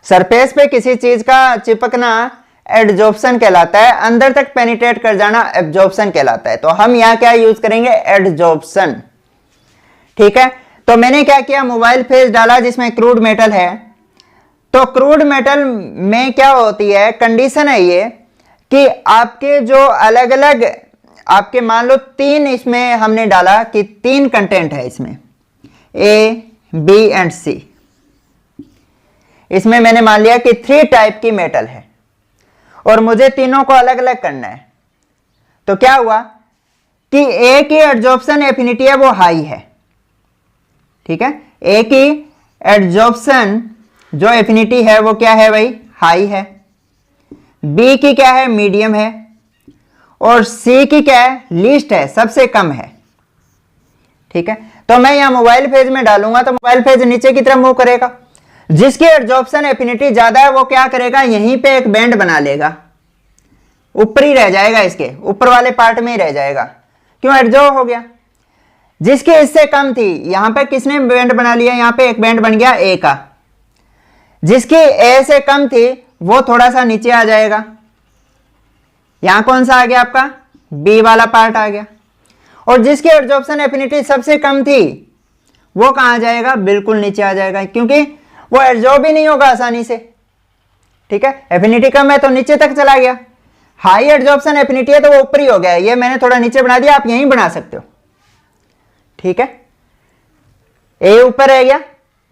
सरफेस पे किसी चीज का चिपकना एडजॉर्प्शन कहलाता है, अंदर तक पेनिट्रेट कर जाना एब्जॉर्प्शन कहलाता है। तो हम यहां क्या यूज करेंगे, एडजॉर्प्शन। ठीक है, तो मैंने क्या किया, मोबाइल फेज डाला जिसमें क्रूड मेटल है। तो क्रूड मेटल में क्या होती है, कंडीशन है ये कि आपके जो अलग अलग, आपके मान लो तीन इसमें हमने डाला कि तीन कंटेंट है इसमें, ए बी एंड सी। इसमें मैंने मान लिया कि 3 टाइप की मेटल है और मुझे तीनों को अलग अलग करना है। तो क्या हुआ कि ए की एडजॉर्प्शन एफिनिटी है वो हाई है। ठीक है, ए की एडजॉर्प्शन जो एफिनिटी है वो क्या है भाई, हाई है। बी की क्या है, मीडियम है। और सी की क्या है, लीस्ट है, सबसे कम है। ठीक है, तो मैं यहां मोबाइल फेज में डालूंगा तो मोबाइल फेज नीचे की तरफ मूव करेगा। जिसकी एडजॉर्प्शन एफिनिटी ज्यादा है वो क्या करेगा, यहीं पे एक बैंड बना लेगा, ऊपर ही रह जाएगा, इसके ऊपर वाले पार्ट में ही रह जाएगा। क्यों, एडजॉर्ब हो गया। जिसकी इससे कम थी, यहां पे किसने बैंड बना लिया, यहां पे एक बैंड बन गया ए का। जिसकी ए से कम थी वो थोड़ा सा नीचे आ जाएगा। यहां कौन सा आ गया आपका, बी वाला पार्ट आ गया। और जिसकी एडजॉर्प्शन एफिनिटी सबसे कम थी वो कहां आ जाएगा, बिल्कुल नीचे आ जाएगा, क्योंकि वो एडजॉर्ब ही नहीं होगा आसानी से। ठीक है, एफिनिटी कम है तो नीचे तक चला गया। हाई एडजॉर्प्शन एफिनिटी है तो वो ऊपर ही हो गया। ये मैंने थोड़ा नीचे बना दिया, आप यहीं बना सकते हो। ठीक है, ए ऊपर रह गया,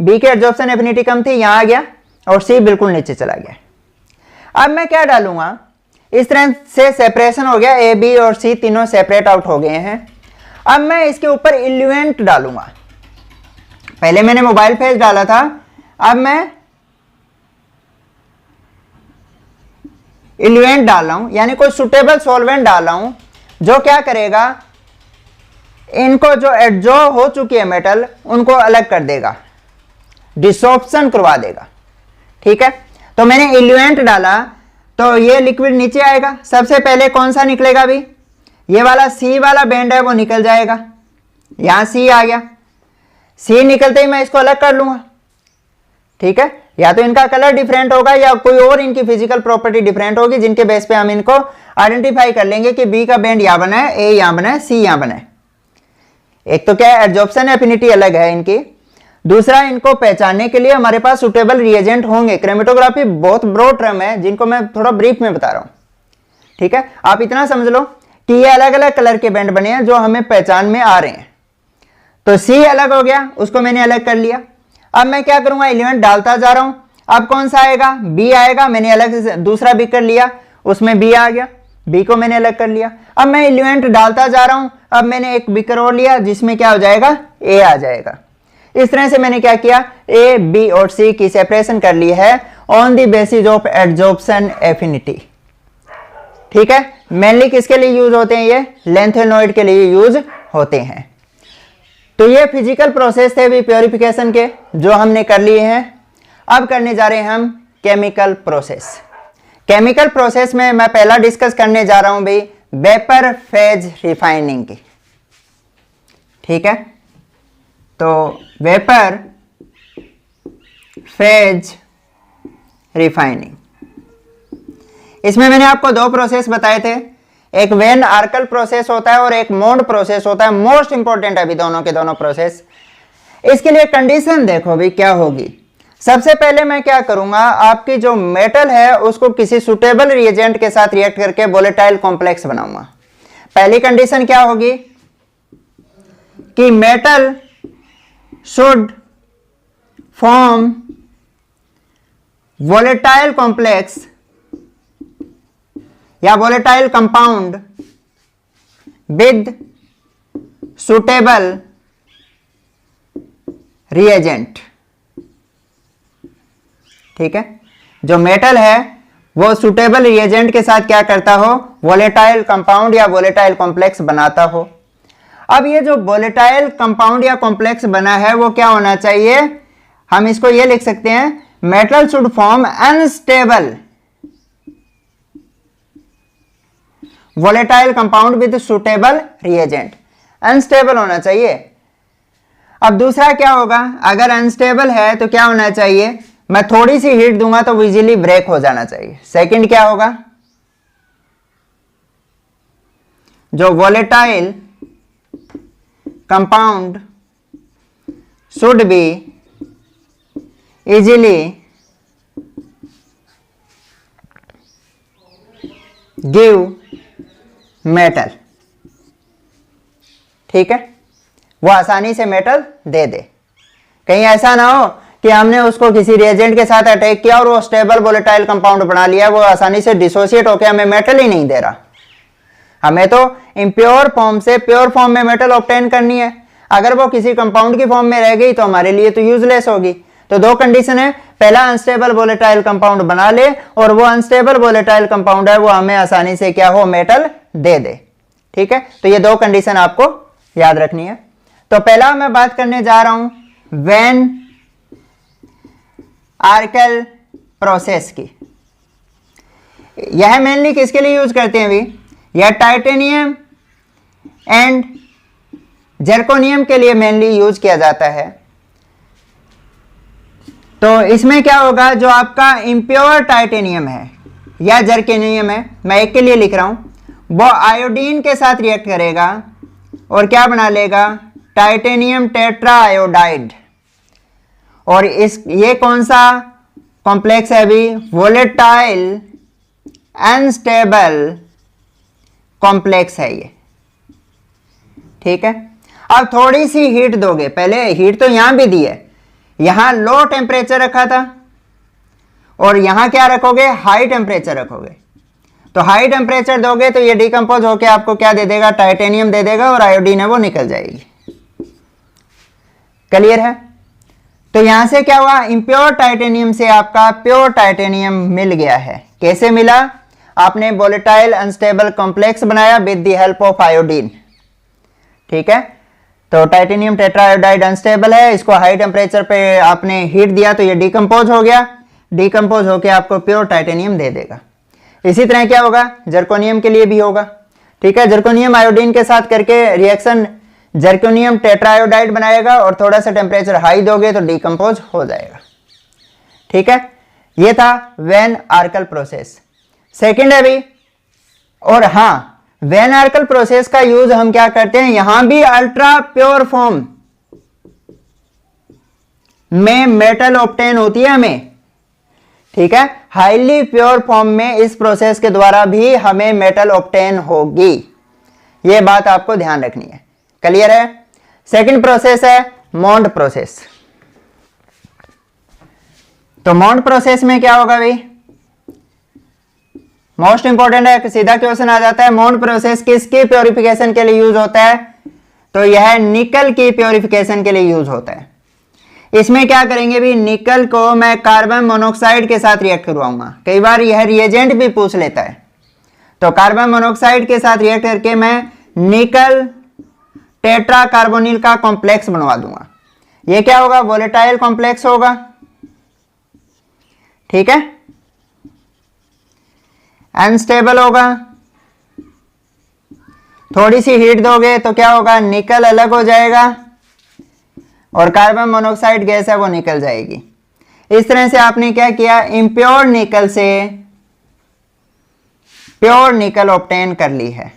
बी की एडजॉर्प्शन एफिनिटी कम थी, यहां आ गया, और सी बिल्कुल नीचे चला गया। अब मैं क्या डालूंगा, इस तरह से सेपरेशन हो गया, ए बी और सी तीनों सेपरेट आउट हो गए हैं। अब मैं इसके ऊपर इल्यूएंट डालूंगा। पहले मैंने मोबाइल फेज डाला था, अब मैं इल्यूएंट डाल रहा हूं, यानी कोई सुटेबल सॉल्वेंट डाल रहा हूं जो क्या करेगा, इनको जो एडजॉर्ब हो चुकी है मेटल उनको अलग कर देगा, डिसॉर्प्शन करवा देगा। ठीक है, तो मैंने इल्यूएंट डाला तो ये लिक्विड नीचे आएगा। सबसे पहले कौन सा निकलेगा भी, ये वाला सी वाला बैंड है वो निकल जाएगा। यहां सी आ गया, सी निकलते ही मैं इसको अलग कर लूंगा। ठीक है, या तो इनका कलर डिफरेंट होगा या कोई और इनकी फिजिकल प्रॉपर्टी डिफरेंट होगी, जिनके बेस पे हम इनको आइडेंटिफाई कर लेंगे कि बी का बैंड यहां बना है, ए यहां बना है, सी यहां बना है। एक तो क्या है, एडजॉर्प्शन एफिनिटी अलग है इनकी। दूसरा, इनको पहचानने के लिए हमारे पास सुटेबल रिएजेंट होंगे। क्रोमेटोग्राफी बहुत ब्रॉड टर्म है जिनको मैं थोड़ा ब्रीफ में बता रहा हूं। ठीक है, आप इतना समझ लो कि ये अलग अलग कलर के बैंड बने हैं जो हमें पहचान में आ रहे हैं। तो सी अलग हो गया, उसको मैंने अलग कर लिया। अब मैं क्या करूंगा, एलिमेंट डालता जा रहा हूं। अब कौन सा आएगा, बी आएगा, मैंने अलग से दूसरा बी कर लिया, उसमें बी आ गया, बी को मैंने अलग कर लिया। अब मैं एलिमेंट डालता जा रहा हूं, अब मैंने एक बीकर और लिया जिसमें क्या हो जाएगा, ए आ जाएगा। इस तरह से मैंने क्या किया, ए बी और सी की सेपरेशन कर ली है on the basis of adsorption affinity. ठीक है, मेनली किसके लिए यूज होते हैं, ये लैंथेनॉइड के लिए यूज होते हैं। तो ये फिजिकल प्रोसेस थे भी प्योरिफिकेशन के जो हमने कर लिए हैं। अब करने जा रहे हैं हम केमिकल प्रोसेस। केमिकल प्रोसेस में मैं पहला डिस्कस करने जा रहा हूं भाई वेपर फेज रिफाइनिंग की। ठीक है, तो वेपर फेज रिफाइनिंग, इसमें मैंने आपको दो प्रोसेस बताए थे, एक वेन आर्कल प्रोसेस होता है और एक मोंड प्रोसेस होता है। मोस्ट इंपॉर्टेंट है अभी दोनों के दोनों प्रोसेस। इसके लिए कंडीशन देखो भी क्या होगी। सबसे पहले मैं क्या करूंगा, आपकी जो मेटल है उसको किसी सुटेबल रिएजेंट के साथ रिएक्ट करके वोलेटाइल कॉम्प्लेक्स बनाऊंगा। पहली कंडीशन क्या होगी कि metal should form volatile complex या volatile compound with suitable reagent. ठीक है, जो मेटल है वो सुटेबल रिएजेंट के साथ क्या करता हो, वोलेटाइल कंपाउंड या वोलेटाइल कॉम्प्लेक्स बनाता हो। अब ये जो वोलेटाइल कंपाउंड या कॉम्प्लेक्स बना है वो क्या होना चाहिए, हम इसको ये लिख सकते हैं, metal should form unstable volatile compound with suitable reagent. Unstable होना चाहिए। अब दूसरा क्या होगा, अगर अनस्टेबल है तो क्या होना चाहिए, मैं थोड़ी सी हीट दूंगा तो इजीली ब्रेक हो जाना चाहिए। सेकंड क्या होगा, जो volatile compound should be easily give metal. ठीक है, वो आसानी से मेटल दे दे। कहीं ऐसा ना हो कि हमने उसको किसी रिएजेंट के साथ अटैक किया और वो स्टेबल वोलेटाइल कंपाउंड बना लिया, वो आसानी से डिसोसिएट होकर हमें मेटल ही नहीं दे रहा। हमें तो इम्प्योर फॉर्म से प्योर फॉर्म में मेटल ऑब्टेन करनी है। अगर वो किसी कंपाउंड की फॉर्म में रह गई तो हमारे लिए तो यूजलेस होगी। तो दो कंडीशन है, पहला अनस्टेबल वोलेटाइल कंपाउंड बना ले और वो अनस्टेबल वोलेटाइल कंपाउंड है वो हमें आसानी से क्या हो, मेटल दे दे। ठीक है, तो ये दो कंडीशन आपको याद रखनी है। तो पहला मैं बात करने जा रहा हूं वैन आर्कल प्रोसेस की। यह मेनली किसके लिए यूज करते हैं अभी, यह टाइटेनियम एंड जर्कोनियम के लिए मेनली यूज किया जाता है। तो इसमें क्या होगा, जो आपका इम्प्योर टाइटेनियम है या जर्कोनियम है, मैं एक के लिए लिख रहा हूं, वो आयोडीन के साथ रिएक्ट करेगा और क्या बना लेगा, टाइटेनियम टेट्रा आयोडाइड। और ये कौन सा कॉम्प्लेक्स है अभी, वोलेटाइल अनस्टेबल कॉम्प्लेक्स है ये। ठीक है, अब थोड़ी सी हीट दोगे, पहले हीट तो यहां भी दी है, यहां लो टेम्परेचर रखा था और यहां क्या रखोगे, हाई टेम्परेचर रखोगे। तो हाई टेम्परेचर दोगे तो ये डिकम्पोज होके आपको क्या दे देगा, टाइटेनियम दे देगा और आयोडीन है वो निकल जाएगी। क्लियर है, तो यहां से क्या हुआ, इंप्योर टाइटेनियम से आपका प्योर टाइटेनियम मिल गया है। कैसे मिला, आपने वोलेटाइल अनस्टेबल कॉम्प्लेक्स बनाया with the help of iodine. ठीक है, तो टाइटेनियम टेट्राआयोडाइड अनस्टेबल है, इसको हाई टेम्परेचर पे आपने हीट दिया तो ये डिकम्पोज हो गया, डिकम्पोज होकर आपको प्योर टाइटेनियम दे देगा। इसी तरह क्या होगा, जर्कोनियम के लिए भी होगा। ठीक है, जर्कोनियम आयोडीन के साथ करके रिएक्शन जर्कोनियम टेट्राआयोडाइड बनाएगा और थोड़ा सा टेम्परेचर हाई दोगे तो डिकम्पोज हो जाएगा। ठीक है, ये था वैन आर्कल प्रोसेस। सेकंड है भी, और हाँ, वैन आर्कल प्रोसेस का यूज हम क्या करते हैं, यहां भी अल्ट्रा प्योर फॉर्म में मेटल ऑब्टेन होती है हमें। ठीक है, हाईली प्योर फॉर्म में इस प्रोसेस के द्वारा भी हमें मेटल ऑब्टेन होगी। यह बात आपको ध्यान रखनी है। क्लियर है। सेकंड प्रोसेस है मॉन्ड प्रोसेस। तो मॉन्ड प्रोसेस में क्या होगा भाई, मोस्ट इंपॉर्टेंट है, सीधा क्वेश्चन आ जाता है, मॉन्ड प्रोसेस किसकी प्योरिफिकेशन के लिए यूज होता है, तो यह निकल की प्योरिफिकेशन के लिए यूज होता है। इसमें क्या करेंगे भी, निकल को मैं कार्बन मोनोऑक्साइड के साथ रिएक्ट करवाऊंगा। कई बार यह रिएजेंट भी पूछ लेता है, तो कार्बन मोनोऑक्साइड के साथ रिएक्ट करके मैं निकल टेट्रा कार्बोनिल का कॉम्प्लेक्स बनवा दूंगा। यह क्या होगा, वोलेटाइल कॉम्प्लेक्स होगा। ठीक है, अनस्टेबल होगा, थोड़ी सी हीट दोगे तो क्या होगा, निकल अलग हो जाएगा और कार्बन मोनोऑक्साइड गैस है वो निकल जाएगी। इस तरह से आपने क्या किया, इम्प्योर निकल से प्योर निकल ऑब्टेन कर ली है।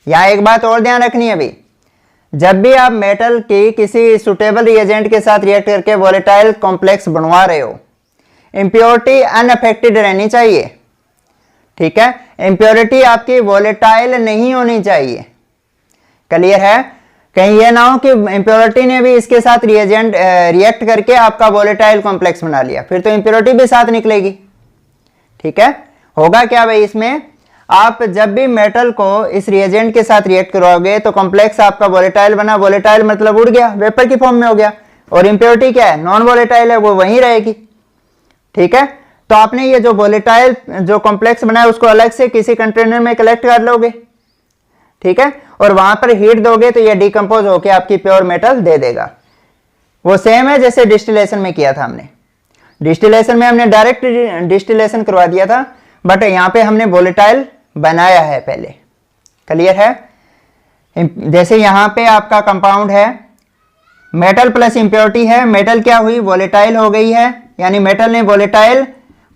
यहां एक बात और ध्यान रखनी है भी, जब भी आप मेटल की किसी सुटेबल रिएजेंट के साथ रिएक्ट करके वोलेटाइल कॉम्प्लेक्स बनवा रहे हो, इंप्योरिटी अनअफेक्टेड रहनी चाहिए। ठीक है, इंप्योरिटी आपकी वोलेटाइल नहीं होनी चाहिए। क्लियर है, कहीं ये ना हो कि इंप्योरिटी ने भी इसके साथ रिएजेंट रिएक्ट करके आपका वोलेटाइल कॉम्प्लेक्स बना लिया, फिर तो इंप्योरिटी भी साथ निकलेगी। ठीक है, होगा क्या भाई, इसमें आप जब भी मेटल को इस रिएजेंट के साथ रिएक्ट करवाओगे तो कॉम्प्लेक्स आपका वोलेटाइल बना, वोलेटाइल मतलब उड़ गया, वेपर की फॉर्म में हो गया, और इंप्योरिटी क्या है, नॉन वोलेटाइल है, वो वहीं रहेगी। ठीक है, तो आपने ये जो वोलेटाइल जो कॉम्प्लेक्स बनाया उसको अलग से किसी कंटेनर में कलेक्ट कर लोगे। ठीक है, और वहां पर हीट दोगे तो ये डिकम्पोज होके आपकी प्योर मेटल दे देगा। वो सेम है जैसे डिस्टिलेशन में किया था हमने। डिस्टिलेशन में हमने डायरेक्ट डिस्टिलेशन करवा दिया था, बट यहाँ पे हमने वोलेटाइल बनाया है पहले। क्लियर है? जैसे यहाँ पे आपका कंपाउंड है, मेटल प्लस इंप्योरिटी है, मेटल क्या हुई, वोलेटाइल हो गई है, यानी मेटल ने वोलेटाइल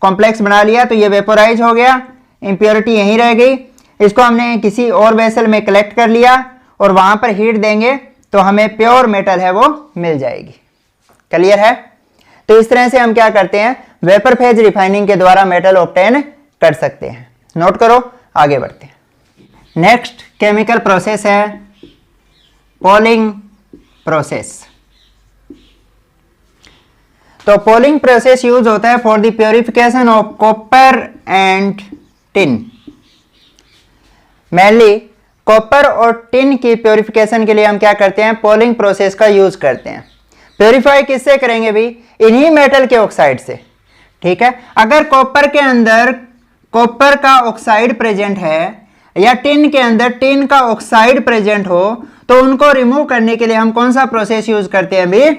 कॉम्प्लेक्स बना लिया तो ये वेपोराइज हो गया, इंप्योरिटी यहीं रह गई। इसको हमने किसी और वेसल में कलेक्ट कर लिया और वहां पर हीट देंगे तो हमें प्योर मेटल है वो मिल जाएगी। क्लियर है? तो इस तरह से हम क्या करते हैं, वेपर फेज रिफाइनिंग के द्वारा मेटल ऑब्टेन कर सकते हैं। नोट करो, आगे बढ़ते हैं। नेक्स्ट केमिकल प्रोसेस है पोलिंग प्रोसेस। तो पोलिंग प्रोसेस यूज होता है for the purification of copper and tin. Mainly copper और टिन की प्योरिफिकेशन के लिए हम क्या करते हैं, पोलिंग प्रोसेस का यूज करते हैं। प्योरीफाई किससे करेंगे भी, इन्हीं मेटल के ऑक्साइड से। ठीक है, अगर कॉपर के अंदर कॉपर का ऑक्साइड प्रेजेंट है या टिन के अंदर टिन का ऑक्साइड प्रेजेंट हो तो उनको रिमूव करने के लिए हम कौन सा प्रोसेस यूज करते हैं भी,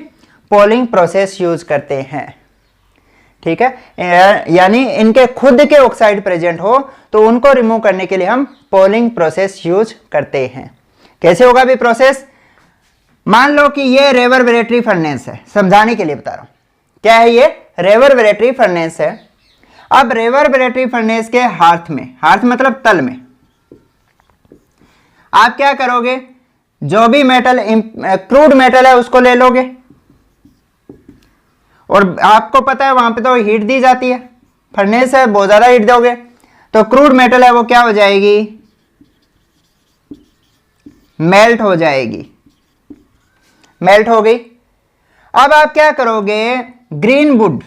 पोलिंग प्रोसेस यूज करते हैं। ठीक है, यानी इनके खुद के ऑक्साइड प्रेजेंट हो तो उनको रिमूव करने के लिए हम पोलिंग प्रोसेस यूज करते हैं। कैसे होगा भी प्रोसेस, मान लो कि ये रेवर्बरेटरी फर्नेस है, समझाने के लिए बता रहा हूं क्या है ये, रेवर्बरेटरी फर्नेस है। अब रेवर्बरेटरी फर्नेस के हार्थ में, हार्थ मतलब तल में, आप क्या करोगे, जो भी मेटल क्रूड मेटल है उसको ले लोगे, और आपको पता है वहां पे तो हीट दी जाती है, फर्नेस है, बहुत ज्यादा हीट दोगे तो क्रूड मेटल है वो क्या हो जाएगी, मेल्ट हो जाएगी। मेल्ट हो गई। अब आप क्या करोगे, ग्रीन वुड,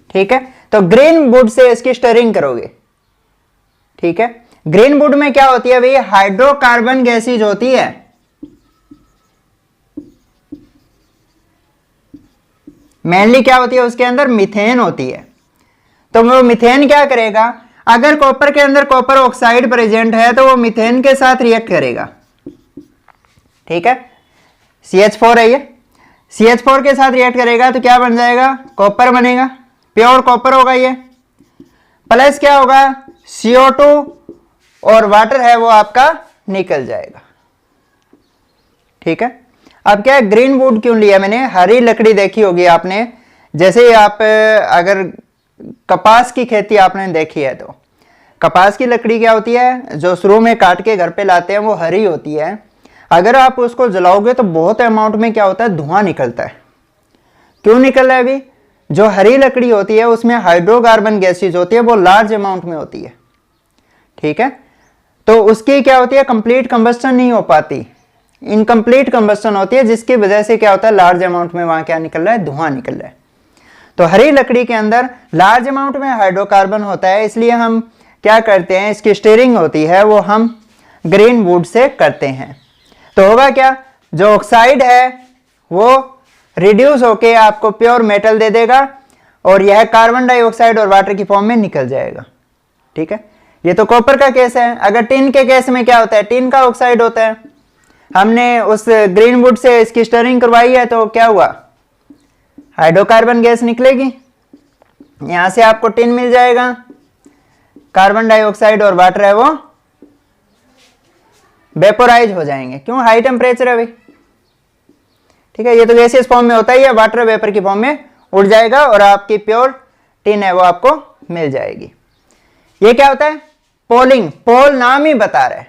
ठीक है, तो ग्रीन वुड से इसकी स्टरिंग करोगे। ठीक है, ग्रीन वुड में क्या होती है भाई, हाइड्रोकार्बन गैसेज होती है। मेनली क्या होती है उसके अंदर, मीथेन होती है। तो वो मीथेन क्या करेगा, अगर कॉपर के अंदर कॉपर ऑक्साइड प्रेजेंट है तो वो मीथेन के साथ रिएक्ट करेगा। ठीक है, CH4 है ये, CH4 के साथ रिएक्ट करेगा तो क्या बन जाएगा, कॉपर बनेगा, प्योर कॉपर होगा ये, प्लस क्या होगा, CO2 और वाटर है वो आपका निकल जाएगा। ठीक है, अब क्या है, ग्रीन वुड क्यों लिया मैंने, हरी लकड़ी देखी होगी आपने, जैसे आप अगर कपास की खेती आपने देखी है तो कपास की लकड़ी क्या होती है, जो शुरू में काट के घर पे लाते हैं वो हरी होती है। अगर आप उसको जलाओगे तो बहुत अमाउंट में क्या होता है, धुआं निकलता है। क्यों निकल रहा है अभी, जो हरी लकड़ी होती है उसमें हाइड्रोकार्बन गैसेज होती है, वो लार्ज अमाउंट में होती है। ठीक है, तो उसकी क्या होती है, कंप्लीट कंबस्टन नहीं हो पाती, इनकम्प्लीट कंबस्टन होती है, जिसकी वजह से क्या होता है, लार्ज अमाउंट में वहां क्या निकल रहा है, धुआं निकल रहा है। तो हरी लकड़ी के अंदर लार्ज अमाउंट में हाइड्रोकार्बन होता है, इसलिए हम क्या करते हैं, इसकी स्टीयरिंग होती है वो हम ग्रीन वुड से करते हैं। तो होगा क्या, जो ऑक्साइड है वो रिड्यूस होके आपको प्योर मेटल दे देगा और यह कार्बन डाइऑक्साइड और वाटर की फॉर्म में निकल जाएगा। ठीक है, ये तो कॉपर का केस है। अगर टिन के केस में क्या होता है, टिन का ऑक्साइड होता है, हमने उस ग्रीन वुड से इसकी स्टरिंग करवाई है तो क्या हुआ, हाइड्रोकार्बन गैस निकलेगी, यहां से आपको टिन मिल जाएगा, कार्बन डाइऑक्साइड और वाटर है वो वेपोराइज हो जाएंगे। क्यों, हाई टेम्परेचर है भाई। ठीक है, ये तो गैसियस फॉर्म में होता ही है, वाटर वेपर की फॉर्म में उड़ जाएगा और आपकी प्योर टिन है वो आपको मिल जाएगी। ये क्या होता है, पोलिंग, पोल नाम ही बता रहा है,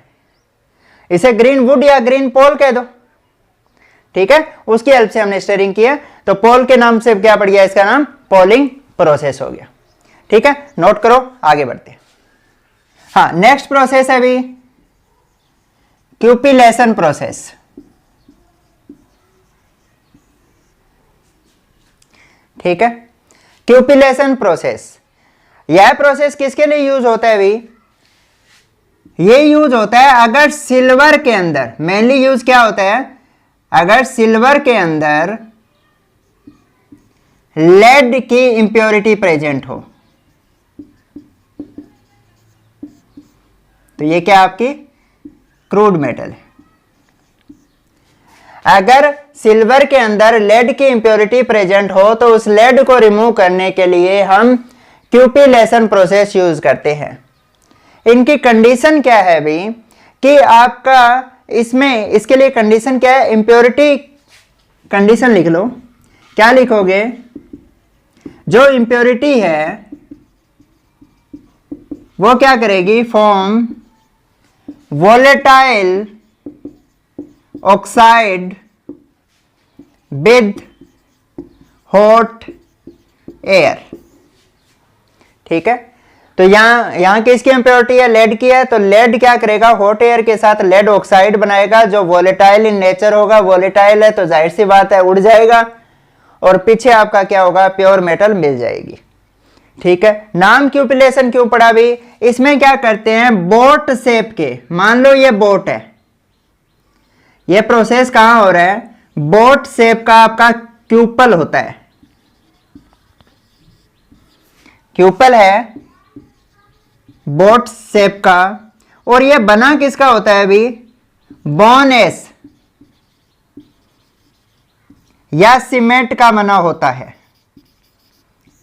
इसे ग्रीन वुड या ग्रीन पोल कह दो। ठीक है, उसकी हेल्प से हमने स्टरिंग किया तो पोल के नाम से क्या पड़ गया, इसका नाम पोलिंग प्रोसेस हो गया। ठीक है, नोट करो, आगे बढ़ते हैं। हाँ, नेक्स्ट प्रोसेस है अभी क्यूपिलेशन प्रोसेस। ठीक है, क्यूपिलेशन प्रोसेस, यह प्रोसेस किसके लिए यूज होता है अभी? ये यूज होता है अगर सिल्वर के अंदर, मेनली यूज क्या होता है, अगर सिल्वर के अंदर लेड की इंप्योरिटी प्रेजेंट हो। तो ये क्या आपकी क्रूड मेटल है। अगर सिल्वर के अंदर लेड की इंप्योरिटी प्रेजेंट हो तो उस लेड को रिमूव करने के लिए हम क्यूपिलेशन प्रोसेस यूज करते हैं। इनकी कंडीशन क्या है अभी कि आपका इसमें, इसके लिए कंडीशन क्या है, इंप्योरिटी कंडीशन लिख लो। क्या लिखोगे? जो इंप्योरिटी है वो क्या करेगी, form volatile oxide with hot air. ठीक है, तो यहां किसकी इंप्योरिटी है, लेड की है, तो लेड क्या करेगा, हॉट एयर के साथ लेड ऑक्साइड बनाएगा जो वोलेटाइल इन नेचर होगा। वोलेटाइल है तो जाहिर सी बात है उड़ जाएगा और पीछे आपका क्या होगा, प्योर मेटल मिल जाएगी। ठीक है, नाम क्यूपिलेशन क्यों पड़ा भी? इसमें क्या करते हैं, बोट शेप के, मान लो ये बोट है, ये प्रोसेस कहां हो रहा है, बोट शेप का आपका क्यूपल होता है, क्यूपल है बोट शेप का, और ये बना किसका होता है अभी, बोनेस या सीमेंट का बना होता है।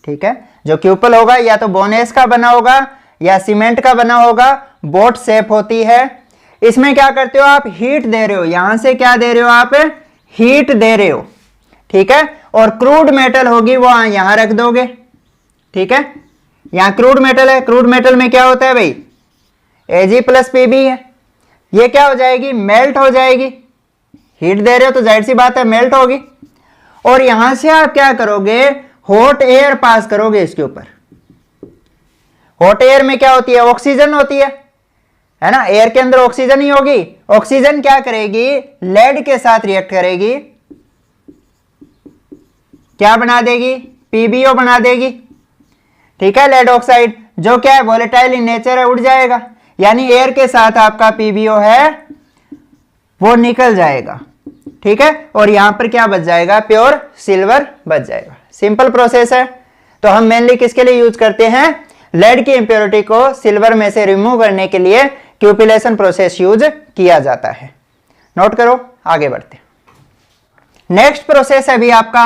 ठीक है, जो क्यूपल होगा या तो बोनेस का बना होगा या सीमेंट का बना होगा, बोट शेप होती है। इसमें क्या करते हो आप, हीट दे रहे हो, यहां से क्या दे रहे हो आप, हीट दे रहे हो। ठीक है, और क्रूड मेटल होगी वो यहां रख दोगे। ठीक है, यहां क्रूड मेटल है, क्रूड मेटल में क्या होता है भाई, Ag प्लस Pb है, ये क्या हो जाएगी, मेल्ट हो जाएगी। हीट दे रहे हो तो जाहिर सी बात है मेल्ट होगी, और यहां से आप क्या करोगे, हॉट एयर पास करोगे इसके ऊपर। हॉट एयर में क्या होती है, ऑक्सीजन होती है ना, एयर के अंदर ऑक्सीजन ही होगी। ऑक्सीजन क्या करेगी, लेड के साथ रिएक्ट करेगी, क्या बना देगी, PbO बना देगी। ठीक है, लेड ऑक्साइड जो क्या है, वोलेटाइल इन नेचर है, उड़ जाएगा, यानी एयर के साथ आपका PbO है वो निकल जाएगा। ठीक है, और यहां पर क्या बच जाएगा, प्योर सिल्वर बच जाएगा। सिंपल प्रोसेस है। तो हम मेनली किसके लिए यूज करते हैं, लेड की इंप्योरिटी को सिल्वर में से रिमूव करने के लिए क्यूपिलेशन प्रोसेस यूज किया जाता है। नोट करो, आगे बढ़ते हैं। नेक्स्ट प्रोसेस है अभी आपका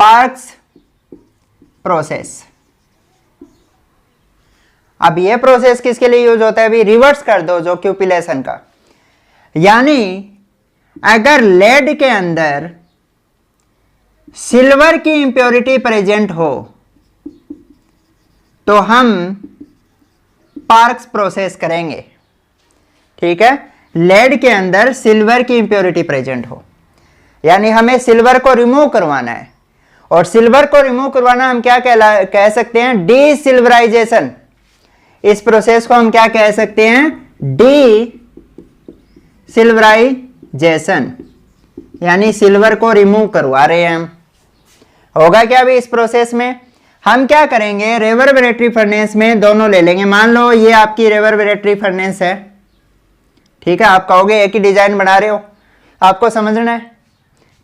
पार्क्स प्रोसेस। अब ये प्रोसेस किसके लिए यूज होता है, अभी रिवर्स कर दो जो क्यूपिलेशन का, यानी अगर लेड के अंदर सिल्वर की इंप्योरिटी प्रेजेंट हो तो हम पार्क्स प्रोसेस करेंगे। ठीक है, लेड के अंदर सिल्वर की इंप्योरिटी प्रेजेंट हो, यानी हमें सिल्वर को रिमूव करवाना है, और सिल्वर को रिमूव करवाना हम क्या कह सकते हैं, डी सिल्वराइजेशन। इस प्रोसेस को हम क्या कह सकते हैं, डी सिल्वराइजेशन, यानी सिल्वर को रिमूव करवा रहे हैं हम। होगा क्या अभी इस प्रोसेस में, हम क्या करेंगे, रेवर्बरेटरी फर्नेस में दोनों ले लेंगे। मान लो ये आपकी रेवर्बरेटरी फर्नेस है, ठीक है, आप कहोगे एक ही डिजाइन बना रहे हो, आपको समझना है।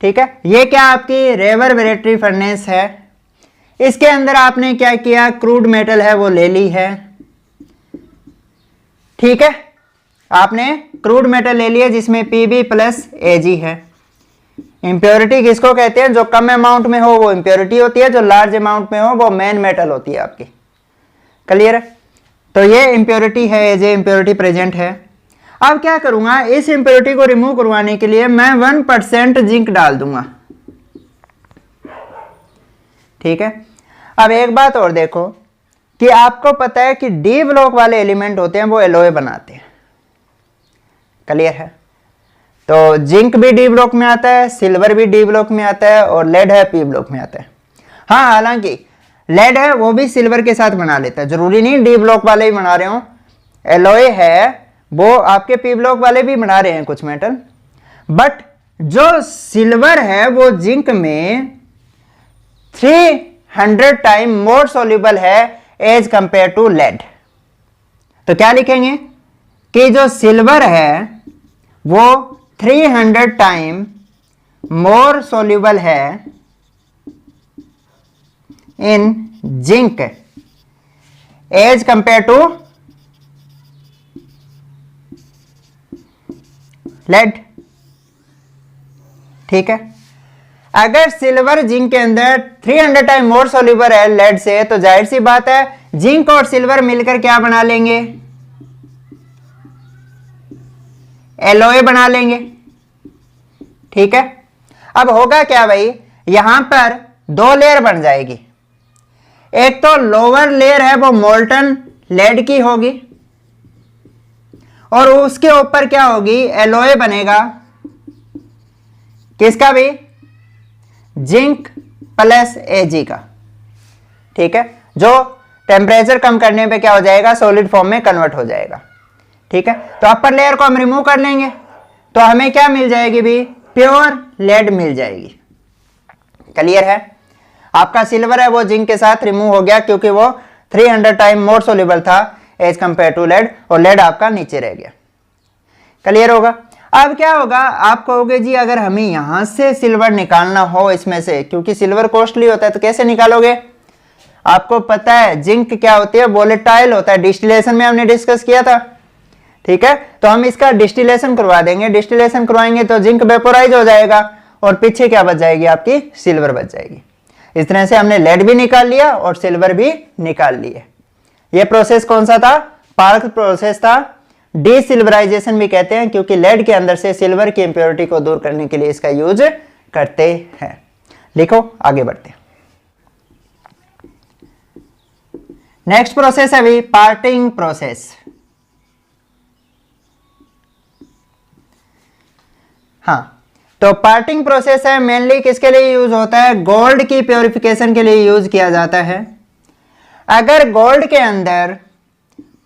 ठीक है, ये क्या आपकी रेवर्बरेटरी फर्नेस है, इसके अंदर आपने क्या किया, क्रूड मेटल है वो ले ली है। ठीक है, आपने क्रूड मेटल ले लिया जिसमें Pb प्लस Ag है। इंप्योरिटी किसको कहते हैं, जो कम अमाउंट में हो वो इंप्योरिटी होती है, जो लार्ज अमाउंट में हो वो मेन मेटल होती है आपकी। क्लियर है, तो ये इंप्योरिटी है, Ag इंप्योरिटी प्रेजेंट है। अब क्या करूंगा, इस इंप्योरिटी को रिमूव करवाने के लिए मैं 1% जिंक डाल दूंगा। ठीक है, अब एक बात और देखो कि आपको पता है कि डी ब्लॉक वाले एलिमेंट होते हैं वो एलॉय बनाते हैं। क्लियर है, तो जिंक भी डी ब्लॉक में आता है, सिल्वर भी डी ब्लॉक में आता है, और लेड है पी ब्लॉक में आता है। हाँ, हालांकि लेड है वो भी सिल्वर के साथ बना लेता है, जरूरी नहीं डी ब्लॉक वाले ही बना रहे हो। एलॉय है वो आपके पी ब्लॉक वाले भी बना रहे हैं कुछ मेटल, बट जो सिल्वर है वो जिंक में 300 टाइम मोर सोल्यूबल है एज कंपेयर टू लेड। तो क्या लिखेंगे कि जो सिल्वर है वो 300 टाइम मोर सोल्यूबल है in zinc as compare to lead. ठीक है, अगर सिल्वर जिंक के अंदर 300 टाइम मोर सोल्यूबल है लेड से, तो जाहिर सी बात है जिंक और सिल्वर मिलकर क्या बना लेंगे, एलॉय बना लेंगे। ठीक है, अब होगा क्या भाई, यहां पर दो लेयर बन जाएगी। एक तो लोअर लेयर है वो मोल्टन लेड की होगी, और उसके ऊपर क्या होगी, एलॉय बनेगा किसका भी, जिंक प्लस एजी का। ठीक है, जो टेम्परेचर कम करने पे क्या हो जाएगा, सॉलिड फॉर्म में कन्वर्ट हो जाएगा। ठीक है, तो अपर लेयर को हम रिमूव कर लेंगे तो हमें क्या मिल जाएगी भी, प्योर लेड मिल जाएगी। क्लियर है, आपका सिल्वर है वो जिंक के साथ रिमूव हो गया क्योंकि वो 300 टाइम मोर सोल्यूबल था एज कंपेयर टू लेड, और लेड आपका नीचे रह गया। क्लियर होगा। अब क्या होगा, आप कहोगे जी अगर हमें यहां से सिल्वर निकालना हो इसमें से, क्योंकि सिल्वर कॉस्टली होता है, तो कैसे निकालोगे। आपको पता है जिंक क्या होती है, वोलेटाइल होता है, डिस्टिलेशन में हमने डिस्कस किया था। ठीक है, तो हम इसका डिस्टिलेशन करवा देंगे, डिस्टिलेशन करवाएंगे तो जिंक वेपोराइज हो जाएगा और पीछे क्या बच जाएगी, आपकी सिल्वर बच जाएगी। इस तरह से हमने लेड भी निकाल लिया और सिल्वर भी निकाल लिए। यह प्रोसेस कौन सा था, पार्क प्रोसेस था। डीसिल्वराइजेशन भी कहते हैं क्योंकि लेड के अंदर से सिल्वर की इंप्योरिटी को दूर करने के लिए इसका यूज करते हैं। लिखो, आगे बढ़ते हैं। नेक्स्ट प्रोसेस है भी पार्टिंग प्रोसेस। हाँ, तो पार्टिंग प्रोसेस है मेनली किसके लिए यूज होता है, गोल्ड की प्योरिफिकेशन के लिए यूज किया जाता है। अगर गोल्ड के अंदर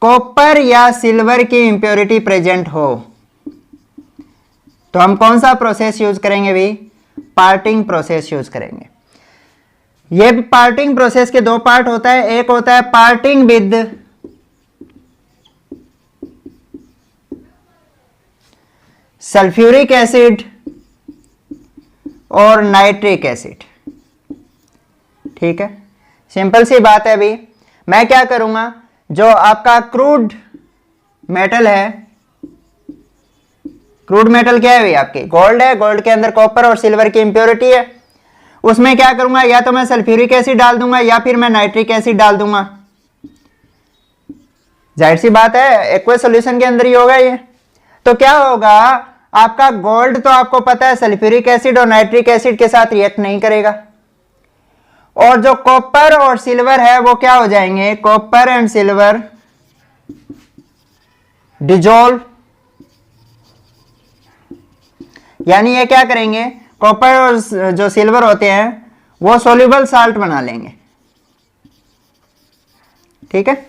कॉपर या सिल्वर की इंप्योरिटी प्रेजेंट हो तो हम कौन सा प्रोसेस यूज करेंगे भी, पार्टिंग प्रोसेस यूज करेंगे। ये पार्टिंग प्रोसेस के दो पार्ट होता है, एक होता है पार्टिंग विद सल्फ्यूरिक एसिड और नाइट्रिक एसिड। ठीक है, सिंपल सी बात है अभी। मैं क्या करूंगा, जो आपका क्रूड मेटल है, क्रूड मेटल क्या है भाई, आपके गोल्ड है, गोल्ड के अंदर कॉपर और सिल्वर की इंप्योरिटी है, उसमें क्या करूंगा, या तो मैं सल्फ्यूरिक एसिड डाल दूंगा या फिर मैं नाइट्रिक एसिड डाल दूंगा। जाहिर सी बात है एक्वस सॉल्यूशन के अंदर ही होगा ये। तो क्या होगा, आपका गोल्ड तो आपको पता है सल्फ्यूरिक एसिड और नाइट्रिक एसिड के साथ रिएक्ट नहीं करेगा, और जो कॉपर और सिल्वर है वो क्या हो जाएंगे, कॉपर एंड सिल्वर डिजोल्व, यानी ये क्या करेंगे, कॉपर और जो सिल्वर होते हैं वो सोल्यूबल साल्ट बना लेंगे। ठीक है,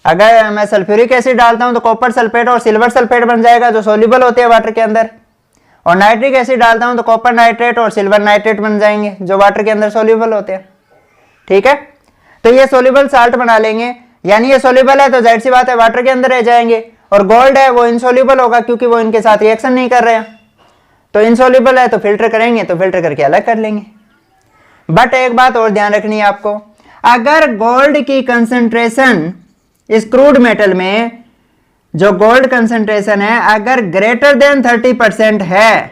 अगर मैं सल्फ्यूरिक एसिड डालता हूं तो कॉपर सल्फेट और सिल्वर सल्फेट बन जाएगा जो सोल्यूबल होते हैं वाटर के अंदर, और नाइट्रिक एसिड डालता हूं तो कॉपर नाइट्रेट और सिल्वर नाइट्रेट बन जाएंगे जो वाटर के अंदर सोल्यूबल होते हैं। ठीक है, तो ये सोल्यूबल साल्ट बना लेंगे, यानी ये सोल्यूबल है तो जाहिर सी बात है वाटर के अंदर रह जाएंगे, और गोल्ड है वो इनसोल्यूबल होगा क्योंकि वो इनके साथ रिएक्शन नहीं कर रहे हैं। तो इनसोल्यूबल है तो फिल्टर करेंगे, तो फिल्टर करके अलग कर लेंगे। बट एक बात और ध्यान रखनी है आपको, अगर गोल्ड की कंसंट्रेशन इस क्रूड मेटल में, जो गोल्ड कंसंट्रेशन है अगर ग्रेटर देन 30% है,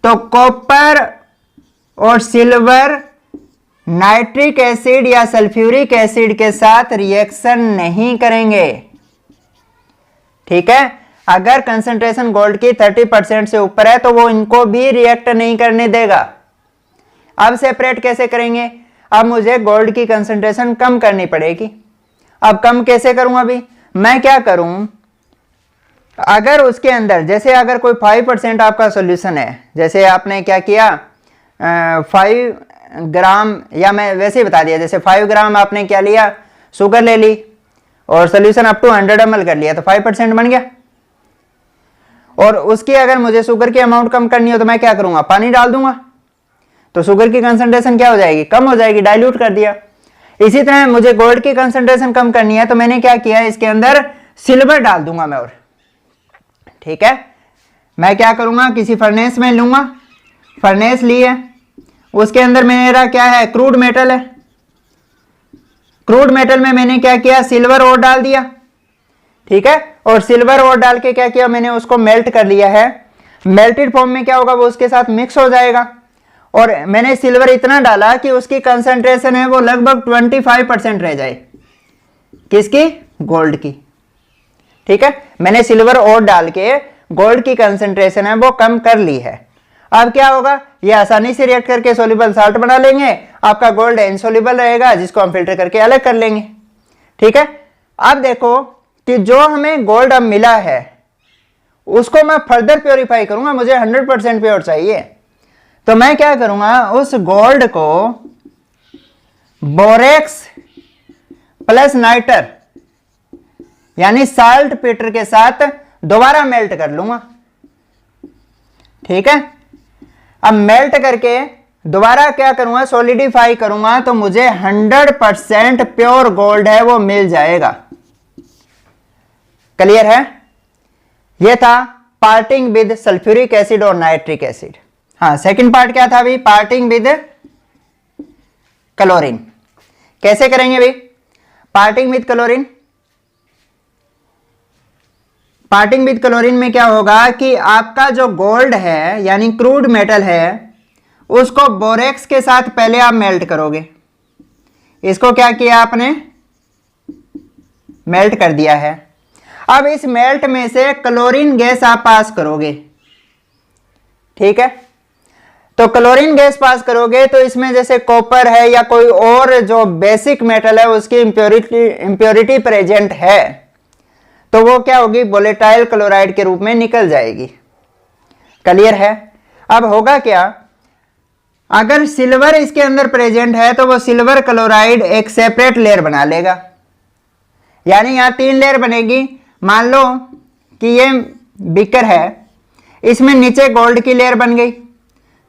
तो कॉपर और सिल्वर नाइट्रिक एसिड या सल्फ्यूरिक एसिड के साथ रिएक्शन नहीं करेंगे। ठीक है, अगर कंसंट्रेशन गोल्ड की 30% से ऊपर है तो वो इनको भी रिएक्ट नहीं करने देगा। अब सेपरेट कैसे करेंगे, अब मुझे गोल्ड की कंसंट्रेशन कम करनी पड़ेगी। अब कम कैसे करूं, अभी मैं क्या करूं, अगर उसके अंदर जैसे अगर कोई 5% आपका सॉल्यूशन है, जैसे आपने क्या किया 5 ग्राम, या मैं वैसे ही बता दिया, जैसे 5 ग्राम आपने क्या लिया, शुगर ले ली और सोल्यूशन अप टू 100 ml कर लिया तो 5% बन गया। और उसकी अगर मुझे शुगर की अमाउंट कम करनी हो तो मैं क्या करूंगा, पानी डाल दूंगा, तो शुगर की कंसंट्रेशन क्या हो जाएगी, कम हो जाएगी, डाइल्यूट कर दिया। इसी तरह मुझे गोल्ड की कंसंट्रेशन कम करनी है तो मैंने क्या किया, इसके अंदर सिल्वर डाल दूंगा मैं। और ठीक है, मैं क्या करूंगा, किसी फर्नेस में लूंगा, फर्नेस ली है, उसके अंदर मेरा क्या है, क्रूड मेटल है। क्रूड मेटल में मैंने क्या किया, सिल्वर और डाल दिया। ठीक है, और सिल्वर और डाल के क्या किया, मैंने उसको मेल्ट कर लिया है। मेल्टेड फॉर्म में क्या होगा, वो उसके साथ मिक्स हो जाएगा। और मैंने सिल्वर इतना डाला कि उसकी कंसंट्रेशन है वो लगभग 25% रह जाए, किसकी, गोल्ड की। ठीक है, मैंने सिल्वर और डाल के गोल्ड की कंसंट्रेशन है वो कम कर ली है। अब क्या होगा, ये आसानी से रिएक्ट करके सोल्यूबल साल्ट बना लेंगे, आपका गोल्ड इनसोल्यूबल रहेगा जिसको हम फिल्टर करके अलग कर लेंगे। ठीक है, अब देखो कि जो हमें गोल्ड अब मिला है उसको मैं फर्दर प्योरीफाई करूंगा, मुझे 100% प्योर चाहिए। तो मैं क्या करूंगा, उस गोल्ड को बोरेक्स प्लस नाइटर यानी साल्ट पीटर के साथ दोबारा मेल्ट कर लूंगा। ठीक है, अब मेल्ट करके दोबारा क्या करूंगा, सॉलिडिफाई करूंगा तो मुझे 100% प्योर गोल्ड है वो मिल जाएगा। क्लियर है, ये था पार्टिंग विद सल्फ्यूरिक एसिड और नाइट्रिक एसिड। हाँ, सेकंड पार्ट क्या था अभी, पार्टिंग विद क्लोरीन। कैसे करेंगे भाई parting with chlorine? Parting with chlorine में क्या होगा कि आपका जो गोल्ड है यानी क्रूड मेटल है उसको बोरेक्स के साथ पहले आप मेल्ट करोगे। इसको क्या किया आपने, मेल्ट कर दिया है। अब इस मेल्ट में से क्लोरीन गैस आप पास करोगे। ठीक है, तो क्लोरीन गैस पास करोगे तो इसमें जैसे कॉपर है या कोई और जो बेसिक मेटल है उसकी इंप्योरिटी प्रेजेंट है तो वो क्या होगी, वोलेटाइल क्लोराइड के रूप में निकल जाएगी। क्लियर है, अब होगा क्या, अगर सिल्वर इसके अंदर प्रेजेंट है तो वो सिल्वर क्लोराइड एक सेपरेट लेयर बना लेगा, यानी यहां 3 लेयर बनेगी। मान लो कि ये बीकर है, इसमें नीचे गोल्ड की लेयर बन गई,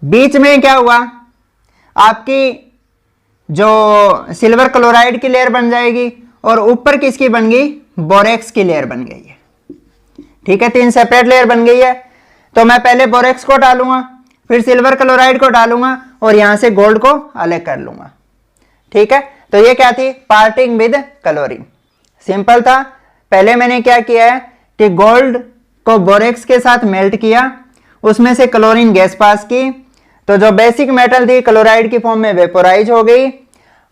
बीच में क्या हुआ, आपकी जो सिल्वर क्लोराइड की लेयर बन जाएगी और ऊपर किसकी बन गई, बोरेक्स की लेयर बन गई है। ठीक है, 3 सेपरेट लेयर बन गई है। तो मैं पहले बोरेक्स को डालूंगा, फिर सिल्वर क्लोराइड को डालूंगा और यहां से गोल्ड को अलग कर लूंगा। ठीक है, तो ये क्या थी, पार्टिंग विद क्लोरीन। सिंपल था, पहले मैंने क्या किया है कि गोल्ड को बोरेक्स के साथ मेल्ट किया, उसमें से क्लोरीन गैस पास की, तो जो बेसिक मेटल थी क्लोराइड की फॉर्म में वेपोराइज हो गई,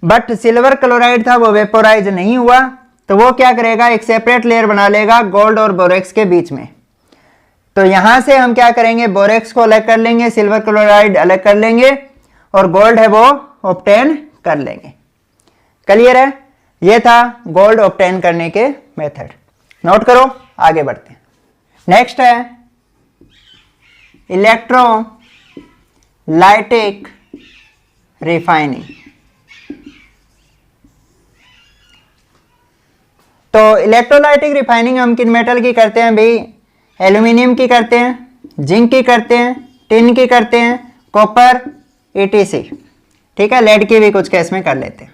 बट सिल्वर क्लोराइड था वो वेपोराइज नहीं हुआ, तो वो क्या करेगा, एक सेपरेट लेयर बना लेगा गोल्ड और बोरेक्स के बीच में। तो यहां से हम क्या करेंगे, बोरेक्स को अलग कर लेंगे, सिल्वर क्लोराइड अलग कर लेंगे और गोल्ड है वो ऑब्टेन कर लेंगे। क्लियर है, ये था गोल्ड ऑब्टेन करने के मेथड। नोट करो, आगे बढ़ते हैं। नेक्स्ट है इलेक्ट्रोलाइटिक रिफाइनिंग। तो इलेक्ट्रोलाइटिक रिफाइनिंग हम किन मेटल की करते हैं भाई, एल्यूमिनियम की करते हैं, जिंक की करते हैं, टिन की करते हैं, कॉपर, ETC। ठीक है, लेड की भी कुछ केस में कर लेते हैं,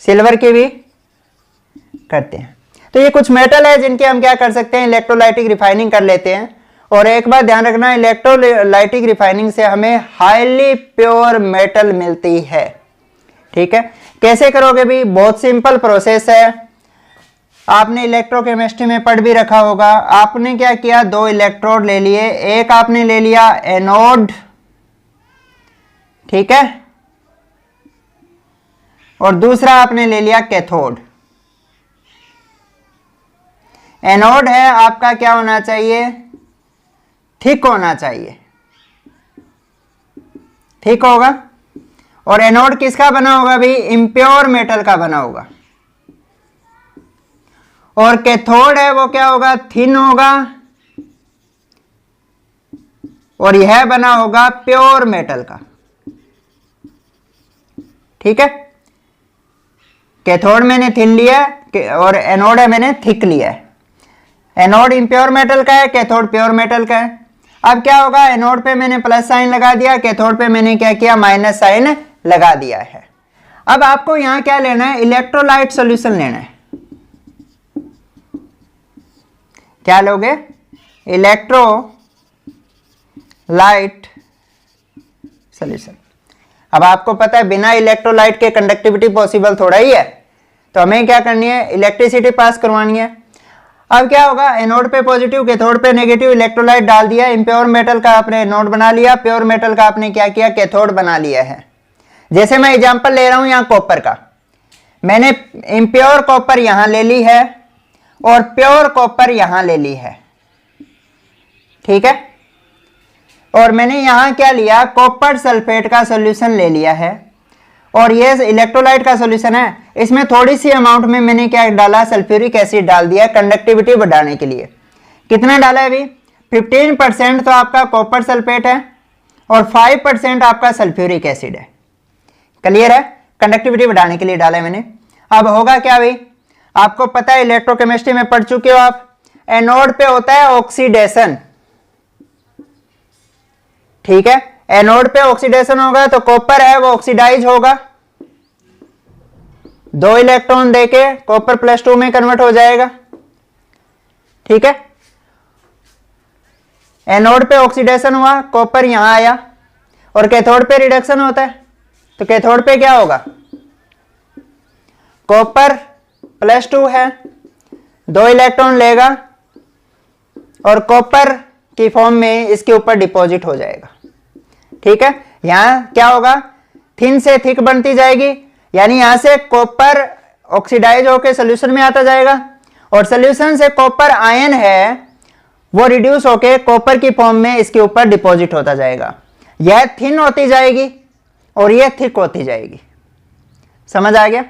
सिल्वर की भी करते हैं। तो ये कुछ मेटल है जिनके हम क्या कर सकते हैं, इलेक्ट्रोलाइटिक रिफाइनिंग कर लेते हैं। और एक बात ध्यान रखना, इलेक्ट्रोलाइटिक रिफाइनिंग से हमें हाईली प्योर मेटल मिलती है। ठीक है, कैसे करोगे भी, बहुत सिंपल प्रोसेस है, आपने इलेक्ट्रोकेमिस्ट्री में पढ़ भी रखा होगा। आपने क्या किया, 2 इलेक्ट्रोड ले लिए, एक आपने ले लिया एनोड, ठीक है, और दूसरा आपने ले लिया कैथोड। एनोड है आपका क्या होना चाहिए, थिक होना चाहिए, ठीक होगा। और एनोड किसका बना होगा भी, इम्प्योर मेटल का बना होगा। और कैथोड है वो क्या होगा, थिन होगा और यह बना होगा प्योर मेटल का। ठीक है, कैथोड मैंने थिन लिया और एनोड है मैंने थिक लिया है। एनोड इम्प्योर मेटल का है, कैथोड प्योर मेटल का है। अब क्या होगा, एनोड पे मैंने प्लस साइन लगा दिया, कैथोड पे मैंने क्या किया, माइनस साइन लगा दिया है। अब आपको यहां क्या लेना है, इलेक्ट्रोलाइट सॉल्यूशन लेना है। क्या लोगे, इलेक्ट्रोलाइट सॉल्यूशन। अब आपको पता है बिना इलेक्ट्रोलाइट के कंडक्टिविटी पॉसिबल थोड़ा ही है, तो हमें क्या करनी है, इलेक्ट्रिसिटी पास करवानी है। अब क्या होगा, एनोड पे पॉजिटिव, कैथोड पे नेगेटिव, इलेक्ट्रोलाइट डाल दिया, इम्प्योर मेटल का आपने एनोड बना लिया, प्योर मेटल का आपने क्या किया, कैथोड बना लिया है। जैसे मैं एग्जांपल ले रहा हूं यहां कॉपर का, मैंने इम्प्योर कॉपर यहां ले ली है और प्योर कॉपर यहां ले ली है, ठीक है। और मैंने यहां क्या लिया, कॉपर सल्फेट का सॉल्यूशन ले लिया है, और ये इलेक्ट्रोलाइट का सॉल्यूशन है। इसमें थोड़ी सी अमाउंट में मैंने क्या डाला, सल्फ्यूरिक एसिड डाल दिया कंडक्टिविटी बढ़ाने के लिए। कितना डाला है अभी, 15% तो आपका कॉपर सल्फेट है और 5% आपका सल्फ्यूरिक एसिड है। क्लियर है, कंडक्टिविटी बढ़ाने के लिए डाला है मैंने। अब होगा क्या भाई, आपको पता है इलेक्ट्रोकेमिस्ट्री में पढ़ चुके हो आप, एनोड पे होता है ऑक्सीडेशन, ठीक है। एनोड पे ऑक्सीडेशन होगा तो कॉपर है वो ऑक्सीडाइज होगा, 2 इलेक्ट्रॉन देके कॉपर +2 में कन्वर्ट हो जाएगा, ठीक है। एनोड पे ऑक्सीडेशन हुआ, कॉपर यहां आया, और कैथोड पे रिडक्शन होता है, तो कैथोड पे क्या होगा, कॉपर +2 है, 2 इलेक्ट्रॉन लेगा और कॉपर की फॉर्म में इसके ऊपर डिपॉजिट हो जाएगा, ठीक है। यहां क्या होगा, थिन से थिक बनती जाएगी, यानी यहां से कॉपर ऑक्सीडाइज होकर सोल्यूशन में आता जाएगा, और सोल्यूशन से कॉपर आयन है वो रिड्यूस होकर कॉपर की फॉर्म में इसके ऊपर डिपॉजिट होता जाएगा। यह थिन होती जाएगी और यह थिक होती जाएगी, समझ आ गया।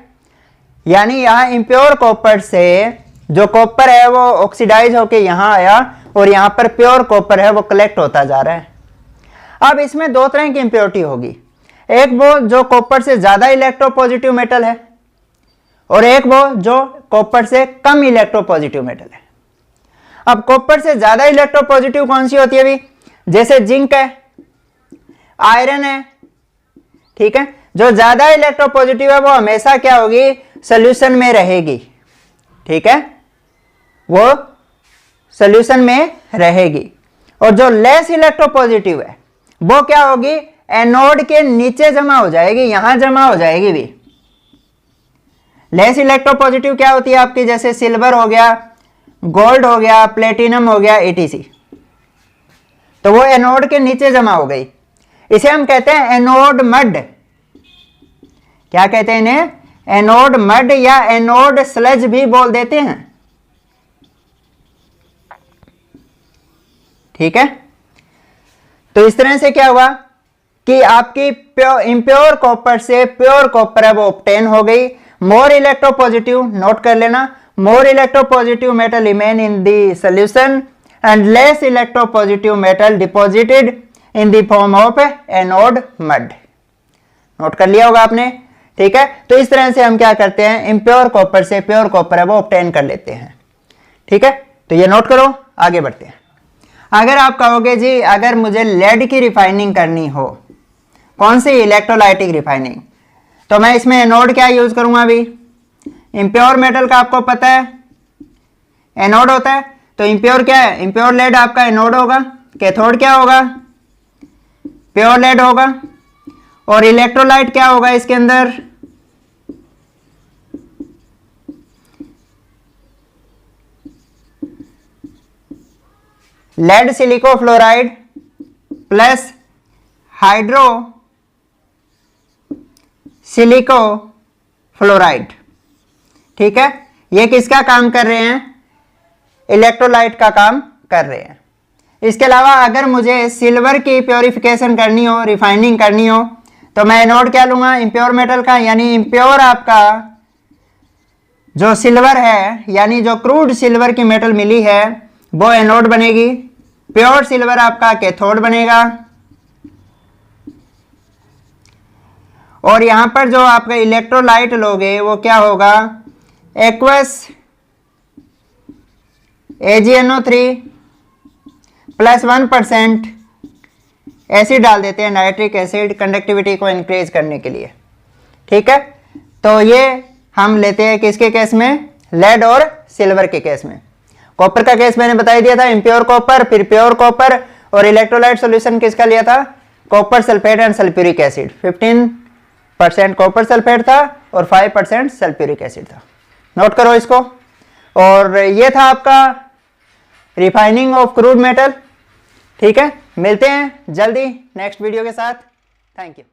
यानी यहां इम्प्योर कॉपर से जो कॉपर है वो ऑक्सीडाइज होकर यहां आया, और यहां पर प्योर कॉपर है वो कलेक्ट होता जा रहा है। अब इसमें 2 तरह की इंप्योरिटी होगी, एक वो जो कॉपर से ज्यादा इलेक्ट्रोपॉजिटिव मेटल है, और एक वो जो कॉपर से कम इलेक्ट्रोपॉजिटिव मेटल है। अब कॉपर से ज्यादा इलेक्ट्रोपॉजिटिव कौन सी होती है अभी, जैसे जिंक है, आयरन है, ठीक है। जो ज्यादा इलेक्ट्रोपॉजिटिव है वो हमेशा क्या होगी, सोल्यूशन में रहेगी, ठीक है, वो सोल्यूशन में रहेगी। और जो लेस इलेक्ट्रोपॉजिटिव है वो क्या होगी, एनोड के नीचे जमा हो जाएगी, यहां जमा हो जाएगी भी। लेस इलेक्ट्रोपॉजिटिव क्या होती है आपकी, जैसे सिल्वर हो गया, गोल्ड हो गया, प्लेटिनम हो गया, etc, तो वो एनोड के नीचे जमा हो गई। इसे हम कहते हैं एनोड मड। क्या कहते हैं इन्हें, एनोड मड या एनोड स्लज भी बोल देते हैं, ठीक है। तो इस तरह से क्या हुआ कि आपकी इम्प्योर कॉपर से प्योर कॉपर है वो ऑब्टेन हो गई। मोर इलेक्ट्रोपॉजिटिव, नोट कर लेना, more electropositive metal remain in the solution and less electropositive metal deposited in the form of anode mud. Note कर लिया होगा आपने, ठीक है। तो इस तरह से हम क्या करते हैं, इम्प्योर कॉपर से प्योर कॉपर है वो ऑब्टेन कर लेते हैं, ठीक है। तो ये नोट करो, आगे बढ़ते हैं। अगर आप कहोगे जी अगर मुझे लेड की रिफाइनिंग करनी हो, कौन सी, इलेक्ट्रोलाइटिक रिफाइनिंग, तो मैं इसमें एनोड क्या यूज करूंगा अभी, इम्प्योर मेटल का आपको पता है एनोड होता है, तो इम्प्योर क्या है, इम्प्योर लेड आपका एनोड होगा, कैथोड क्या होगा, प्योर लेड होगा, और इलेक्ट्रोलाइट क्या होगा इसके अंदर, lead silico fluoride plus hydro silico fluoride, ठीक है। ये किसका काम कर रहे हैं, इलेक्ट्रोलाइट का काम कर रहे हैं। इसके अलावा अगर मुझे सिल्वर की प्योरिफिकेशन करनी हो, रिफाइनिंग करनी हो, तो मैं एनोड क्या लूंगा, इम्प्योर मेटल का, यानी इम्प्योर आपका जो सिल्वर है, यानी जो क्रूड सिल्वर की मेटल मिली है वो एनोड बनेगी, प्योर सिल्वर आपका कैथोड बनेगा। और यहां पर जो आपका इलेक्ट्रोलाइट लोगे वो क्या होगा, एक्वस AgNO3 प्लस 1% एसिड डाल देते हैं, नाइट्रिक एसिड, कंडक्टिविटी को इंक्रीज करने के लिए। ठीक है, तो ये हम लेते हैं किसके केस में, लेड और सिल्वर के केस में। कॉपर का केस मैंने बता दिया था, इम्प्योर कॉपर, फिर प्योर कॉपर, और इलेक्ट्रोलाइट सॉल्यूशन किसका लिया था, copper sulphate and sulphuric acid. 15% copper sulphate था और 5% सल्फ्यूरिक एसिड था। नोट करो इसको। और ये था आपका रिफाइनिंग ऑफ क्रूड मेटल। ठीक है, मिलते हैं जल्दी नेक्स्ट वीडियो के साथ। Thank you.